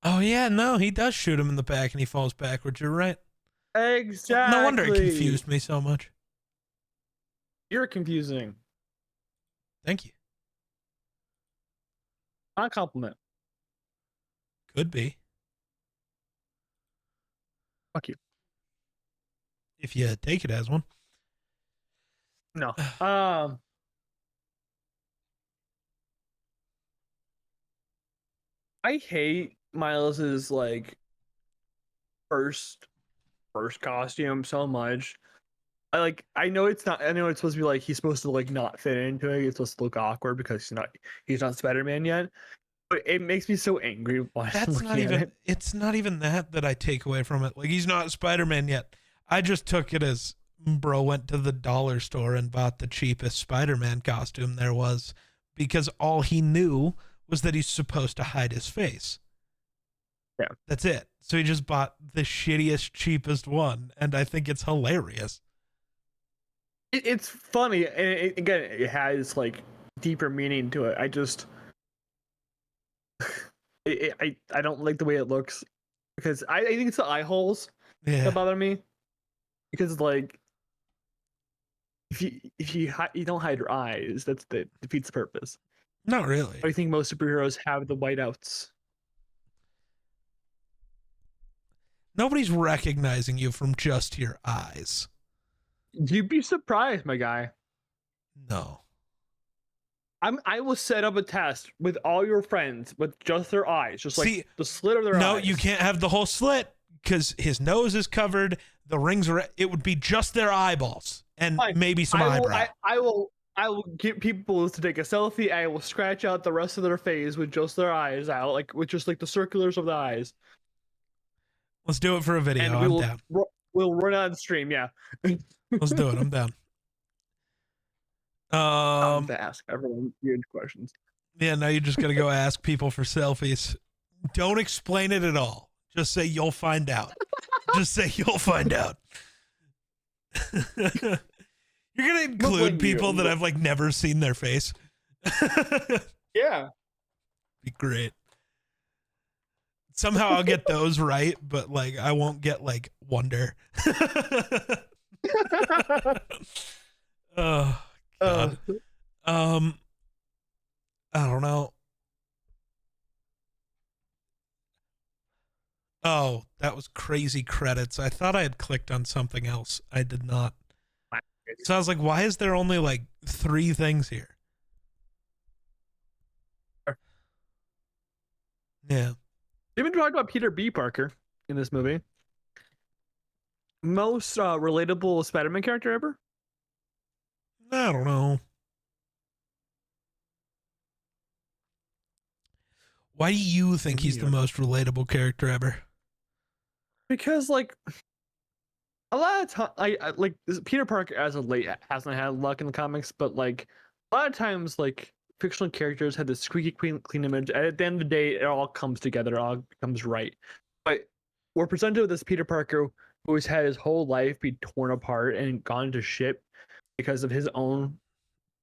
Oh yeah, no, he does shoot him in the back and he falls backwards. You're right. Exactly. No wonder it confused me so much. You're confusing. Thank you. Not a compliment. Could be. Fuck you. If you take it as one. No. I hate Miles's like first costume so much. I know it's not. I know it's supposed to be like he's supposed to like not fit into it. It's supposed to look awkward because he's not Spider-Man yet. But it makes me so angry while That's not looking at even, it. it's not even that I take away from it. Like, he's not Spider-Man yet. I just took it as bro went to the dollar store and bought the cheapest Spider-Man costume there was, because all he knew was that he's supposed to hide his face. Yeah. That's it. So he just bought the shittiest, cheapest one, and I think it's hilarious. It's funny, and again, it has like deeper meaning to it. I just, I don't like the way it looks because I think it's the eye holes Yeah. that bother me. Because like, you don't hide your eyes, that defeats the purpose. Not really. I think most superheroes have the whiteouts. Nobody's recognizing you from just your eyes. You'd be surprised, my guy. No. I will set up a test with all your friends with just their eyes, just like the slit of their eyes. No, you can't have the whole slit because his nose is covered. The rings are. It would be just their eyeballs and Fine. maybe some eyebrow. I will get people to take a selfie. I will scratch out the rest of their face with just their eyes out, like with just like the circulars of the eyes. Let's do it for a video. And I'm down. We'll run on stream. Yeah. Let's do it. I'm down. To ask everyone weird questions. Yeah, now you just got to go ask people for selfies. Don't explain it at all. Just say you'll find out. Just say you'll find out. You're gonna include people that I've like never seen their face. Yeah. Be great. Somehow I'll get those right, but like I won't get like Wonder. Oh God. I don't know. Oh, that was crazy credits. I thought I had clicked on something else. I did not. So I was like, why is there only like 3 things here? Yeah. They even talked about Peter B. Parker in this movie. Most relatable Spider-Man character ever? I don't know. Why do you think he's the most relatable character ever? Because like a lot of time, I like Peter Parker as of late hasn't had luck in the comics, but like a lot of times, like fictional characters had this squeaky clean image. And at the end of the day, it all comes together, it all becomes right. But we're presented with this Peter Parker who has had his whole life be torn apart and gone to shit because of his own.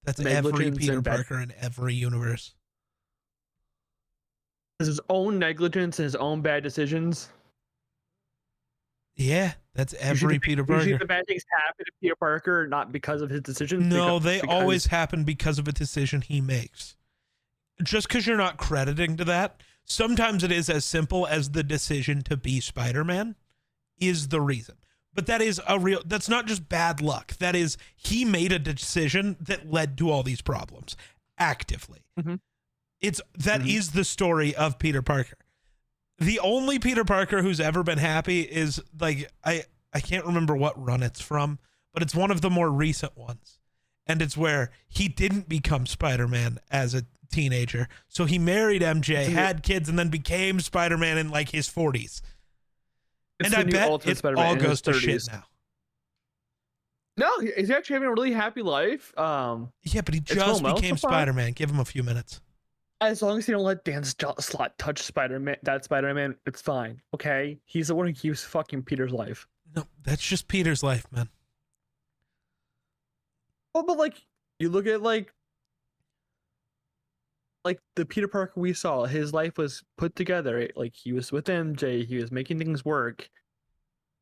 That's every Peter Parker in every universe. His own negligence and his own bad decisions. Yeah, that's every Peter Parker. Usually the bad things happen to Peter Parker not because of his decisions. No, they always happen because of a decision he makes. Just because you're not crediting to that, sometimes it is as simple as the decision to be Spider-Man is the reason. But that is that's not just bad luck. That is, he made a decision that led to all these problems actively. Mm-hmm. That is the story of Peter Parker. The only Peter Parker who's ever been happy is like, I can't remember what run it's from, but it's one of the more recent ones. And it's where he didn't become Spider-Man as a teenager. So he married MJ, had kids, and then became Spider-Man in like his 40s. And I bet it all goes to shit now. No, he's actually having a really happy life. Yeah, but he just became Spider-Man. Give him a few minutes. As long as you don't let Dan Slott touch Spider-Man, that Spider-Man, it's fine. Okay, he's the one who keeps fucking Peter's life. No, that's just Peter's life, man. Oh, but like you look at like the Peter Parker we saw, his life was put together. Like he was with MJ, he was making things work,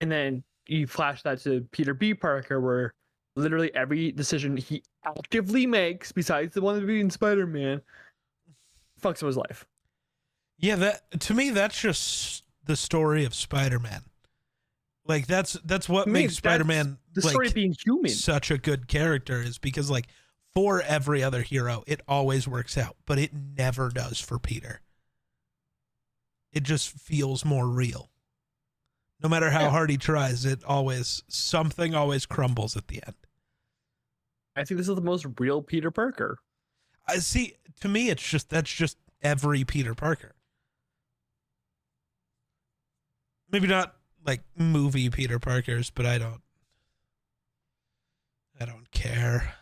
and then you flash that to Peter B. Parker, where literally every decision he actively makes, besides the one of being Spider-Man, fucks up his life. Yeah, that to me, that's just the story of Spider-Man. Like that's what makes Spider-Man the story of being human such a good character, is because like for every other hero, it always works out, but it never does for Peter. It just feels more real. No matter how Yeah. hard he tries, something always crumbles at the end. I think this is the most real Peter Parker. I see. To me, that's just every Peter Parker. Maybe not like movie Peter Parkers, but I don't care.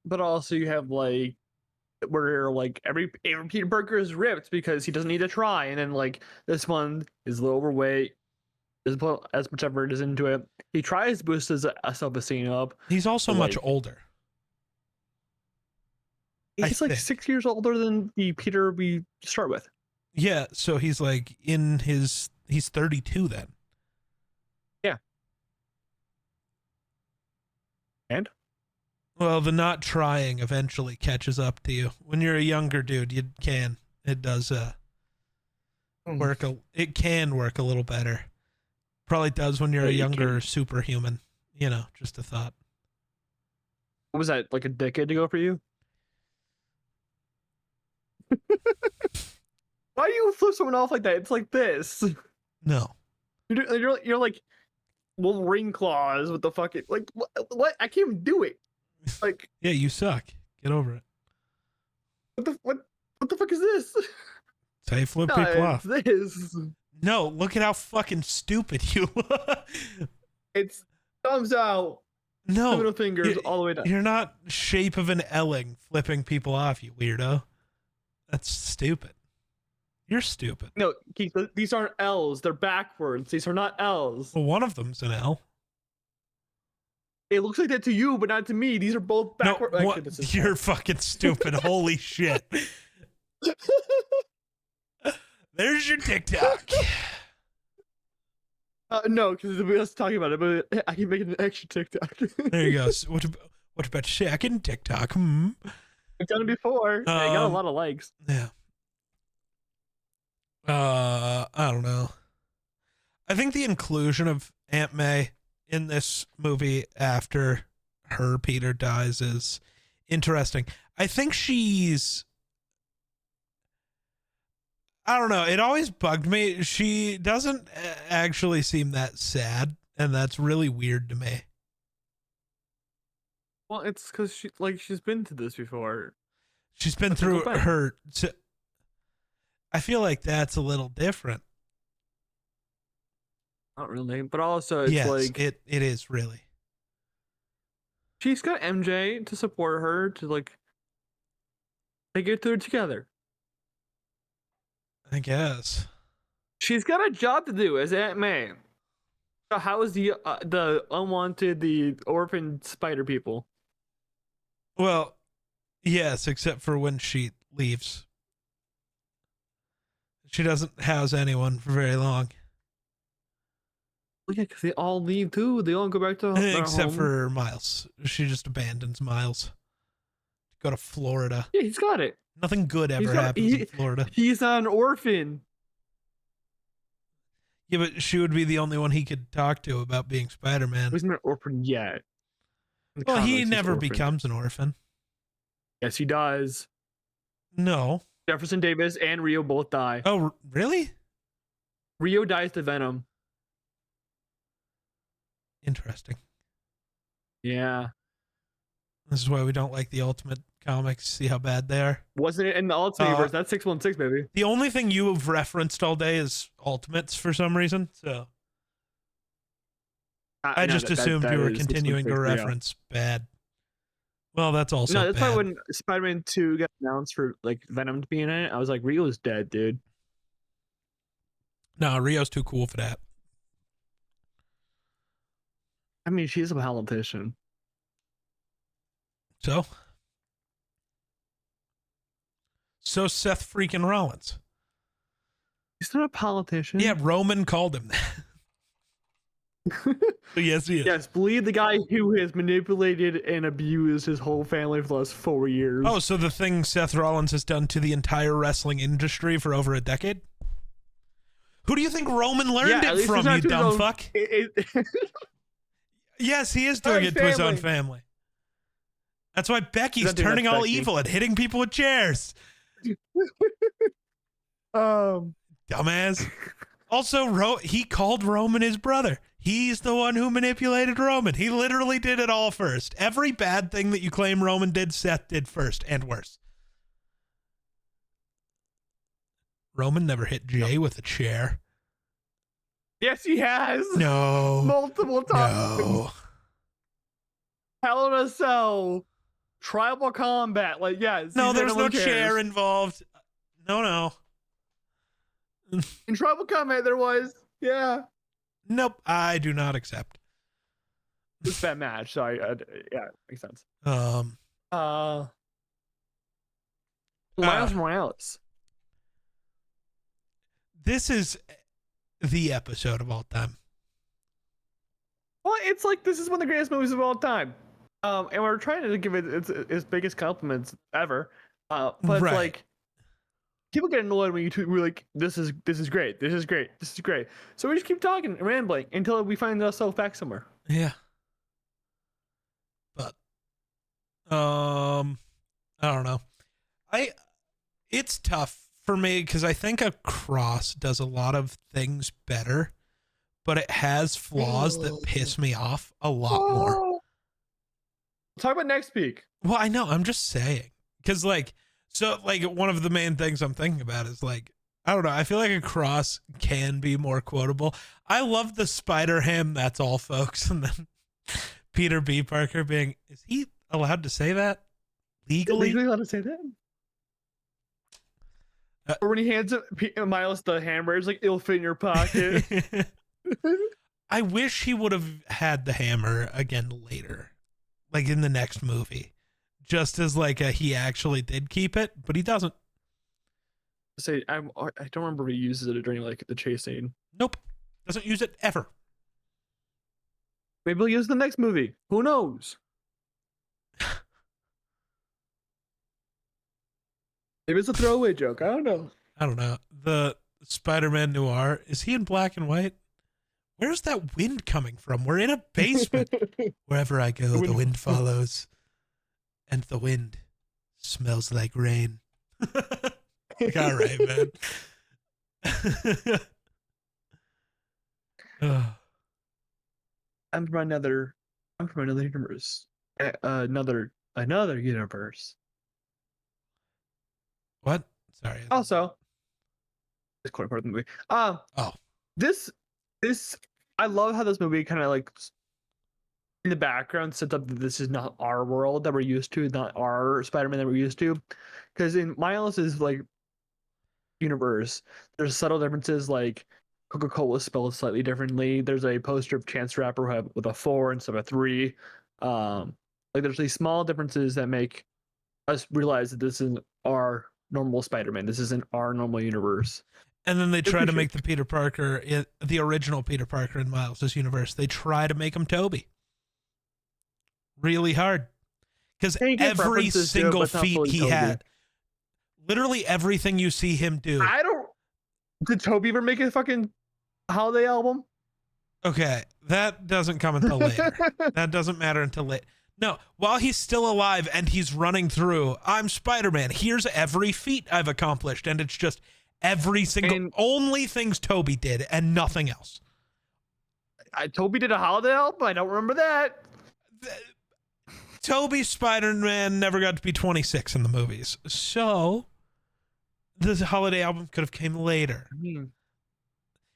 But also you have like where like every Peter Parker is ripped because he doesn't need to try, and then like this one is a little overweight, doesn't put as much effort as into it. He tries to boost his self-esteem up. He's also much like, older. He's like think. 6 years older than the Peter we start with. Yeah, so he's like he's 32 then. Yeah. And? Well, the not trying eventually catches up to you. When you're a younger dude, it does it can work a little better. Probably does when you're a younger superhuman. You know, just a thought. What was that, like a decade ago for you? Why do you flip someone off like that? It's like this. No. You're like Wolverine claws with the fucking like what? I can't even do it. Like yeah, you suck. Get over it. What the fuck is this? That's how you flip people off. This. No, look at how fucking stupid you look. It's thumbs out. No, middle fingers all the way down. You're not shape of an Elling flipping people off, you weirdo. That's stupid. You're stupid. No, Keith, these aren't L's. They're backwards. These are not L's. Well, one of them's an L. It looks like that to you, but not to me. These are both backwards. No, you're fucking stupid. Holy shit. There's your TikTok. No, because we was talking about it, but I can make an extra TikTok. There you go. So what about Shaq and TikTok? I've done it before. I got a lot of likes. Yeah. I don't know. I think the inclusion of Aunt May in this movie after her Peter dies is interesting. I think I don't know. It always bugged me. She doesn't actually seem that sad, and that's really weird to me. Well, it's because she's been to this before. She's been through her. I feel like that's a little different. Not really, but also it's like it is really. She's got MJ to support her to like they get through it together. I guess she's got a job to do as Aunt May. So how is the unwanted, the orphan spider people? Well, yes, except for when she leaves. She doesn't house anyone for very long. Well, yeah, because they all leave too. They all go back to their except home. for Miles. She just abandons Miles. Go to Florida. Yeah, he's got it. Nothing good ever happens in Florida. He's an orphan. Yeah, but she would be the only one he could talk to about being Spider-Man. He's not an orphan yet. Well, he never becomes an orphan. Yes, he does. No. Jefferson Davis and Rio both die. Oh, really? Rio dies to Venom. Interesting. Yeah. This is why we don't like the Ultimate comics. See how bad they are. Wasn't it in the Ultimate universe? That's 616, baby. The only thing you have referenced all day is Ultimates for some reason. So I just assumed you were continuing to reference bad. Well, that's also no. That's bad. why when Spider-Man 2 got announced for like Venom to be in it, I was like, Rio's dead, dude. No, Rio's too cool for that. I mean, she's a politician. So Seth freaking Rollins. He's not a politician. Yeah, Roman called him that. Yes, he is. Yes, believe the guy who has manipulated and abused his whole family for the last 4 years. Oh, so the thing Seth Rollins has done to the entire wrestling industry for over a decade? Who do you think Roman learned it from, you dumb fuck? Yes, he is doing it to his own family. That's why Becky's turning all evil and hitting people with chairs. Dumbass. Also, he called Roman his brother. He's the one who manipulated Roman. He literally did it all first. Every bad thing that you claim Roman did, Seth did first and worse. Roman never hit Jay with a chair. Yes, he has. No. Multiple times. No. Hell in a Cell. Tribal combat. Like, yes. No, there's no chair involved. No. In tribal combat, there was. Yeah. Nope. I do not accept. It's that match. Sorry. Yeah, makes sense. Miles Morales. This is the episode of all time. Well, it's like this is one of the greatest movies of all time. And we're trying to give it its biggest compliments ever. But it's like people get annoyed when we're like, this is great, this is great, this is great. So we just keep talking and rambling until we find ourselves back somewhere. Yeah. But I don't know. It's tough for me because I think Across does a lot of things better, but it has flaws that piss me off a lot more. Talk about next week. Well, I know. I'm just saying. Because, one of the main things I'm thinking about is, I don't know. I feel like Across can be more quotable. I love the Spider-Ham, that's all, folks. And then Peter B. Parker being, is he allowed to say that? Legally allowed to say that? Or when he hands Miles the hammer, it's like, it'll fit in your pocket. I wish he would have had the hammer again later, like in the next movie, just as he actually did keep it, but he doesn't. I don't remember if he uses it during the chase scene. Nope, doesn't use it ever. Maybe he'll use it in the next movie. Who knows? Maybe it's a throwaway joke. I don't know. The Spider-Man Noir, is he in black and white? Where's that wind coming from? We're in a basement. Wherever I go, the wind follows. And the wind smells like rain. All right, man. I'm from another universe. Another universe. What? Sorry. Also, it's quite part of the movie. This I love how this movie kind of in the background sets up that this is not our world that we're used to, not our Spider-Man that we're used to. Because in Miles's universe, there's subtle differences, like Coca-Cola is spelled slightly differently. There's a poster of Chance the Rapper with a 4 instead of a 3. There's these small differences that make us realize that this isn't our normal Spider-Man. This isn't our normal universe. And then they try to make the original Peter Parker in Miles' universe, they try to make him Toby. Really hard. Because every single feat he had, literally everything you see him do. Did Toby ever make a fucking holiday album? Okay, that doesn't come until later. That doesn't matter until late. No, while he's still alive and he's running through, I'm Spider-Man. Here's every feat I've accomplished. And it's just every single, only things Toby did and nothing else. Toby did a holiday album? I don't remember that. Toby Spider-Man never got to be 26 in the movies. So, this holiday album could have came later.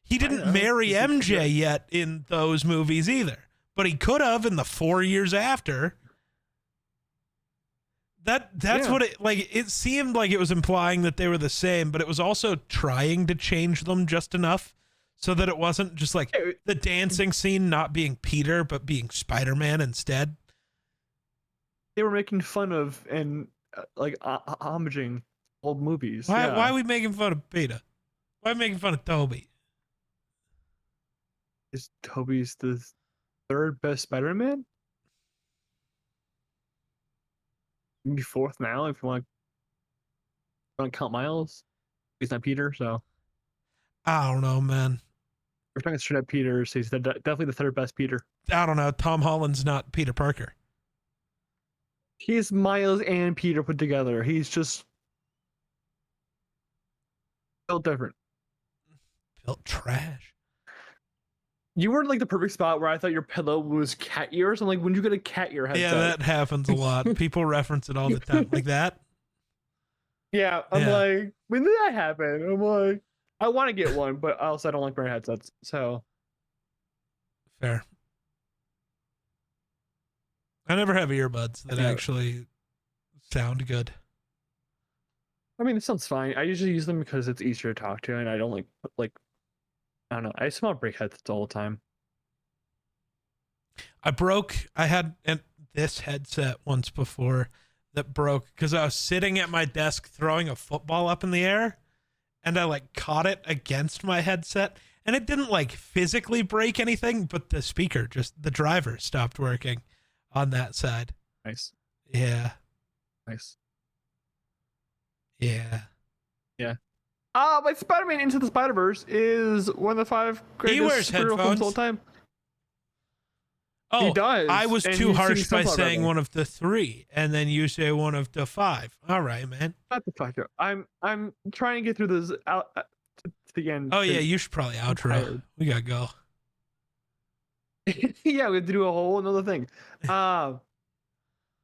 He didn't marry MJ yet in those movies either. But he could have in the 4 years after. That's what it seemed like it was implying that they were the same, but it was also trying to change them just enough so that it wasn't just the dancing scene not being Peter, but being Spider-Man instead. They were making fun of and homaging old movies. Why are we making fun of Peter? Why are we making fun of Toby? Is Toby's the third best Spider-Man? Maybe fourth now if you want to count Miles. He's not Peter, so I don't know, man. We're talking straight up Peter, so he's definitely the third best Peter. I don't know. Tom Holland's not Peter Parker. He's Miles and Peter put together. He's just built different. felt trash. You were in like the perfect spot where I thought your pillow was cat ears. I'm like, when did you get a cat ear headset? Yeah, that happens a lot. People reference it all the time, like that. Yeah, I'm Yeah. like, when did that happen? I'm like, I want to get one, but also I don't like wearing headsets. So Fair. I never have earbuds that Yeah. actually sound good. I mean, it sounds fine. I usually use them because it's easier to talk to, and I don't like I don't know. I just want to break headsets all the time. I had this headset once before that broke because I was sitting at my desk throwing a football up in the air, and I like caught it against my headset, and it didn't like physically break anything, but the speaker, just the driver, stopped working on that side. Nice. Yeah. Nice. Yeah. Yeah. My Spider-Man Into the Spider-Verse is one of the 5 He wears greatest superhero films of all headphones. time. Oh, He does. I was and too he's harsh singing by Sunflower saying Brother. one of the 3, and then you say one of the 5. All right, man. Not the fuck. I'm trying to get through this out to the end. Oh yeah, you should probably outro. tired. We gotta go. Yeah, we have to do a whole another thing.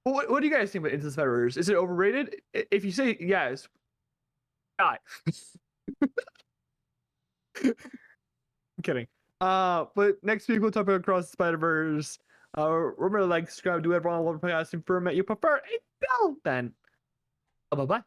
What do you guys think about Into the Spider-Verse? Is it overrated? If you say yes, die. I'm kidding. But next week we'll talk about Across the Spider-Verse. Remember to like, subscribe, do whatever on the podcasting format you prefer. Until then, bye bye.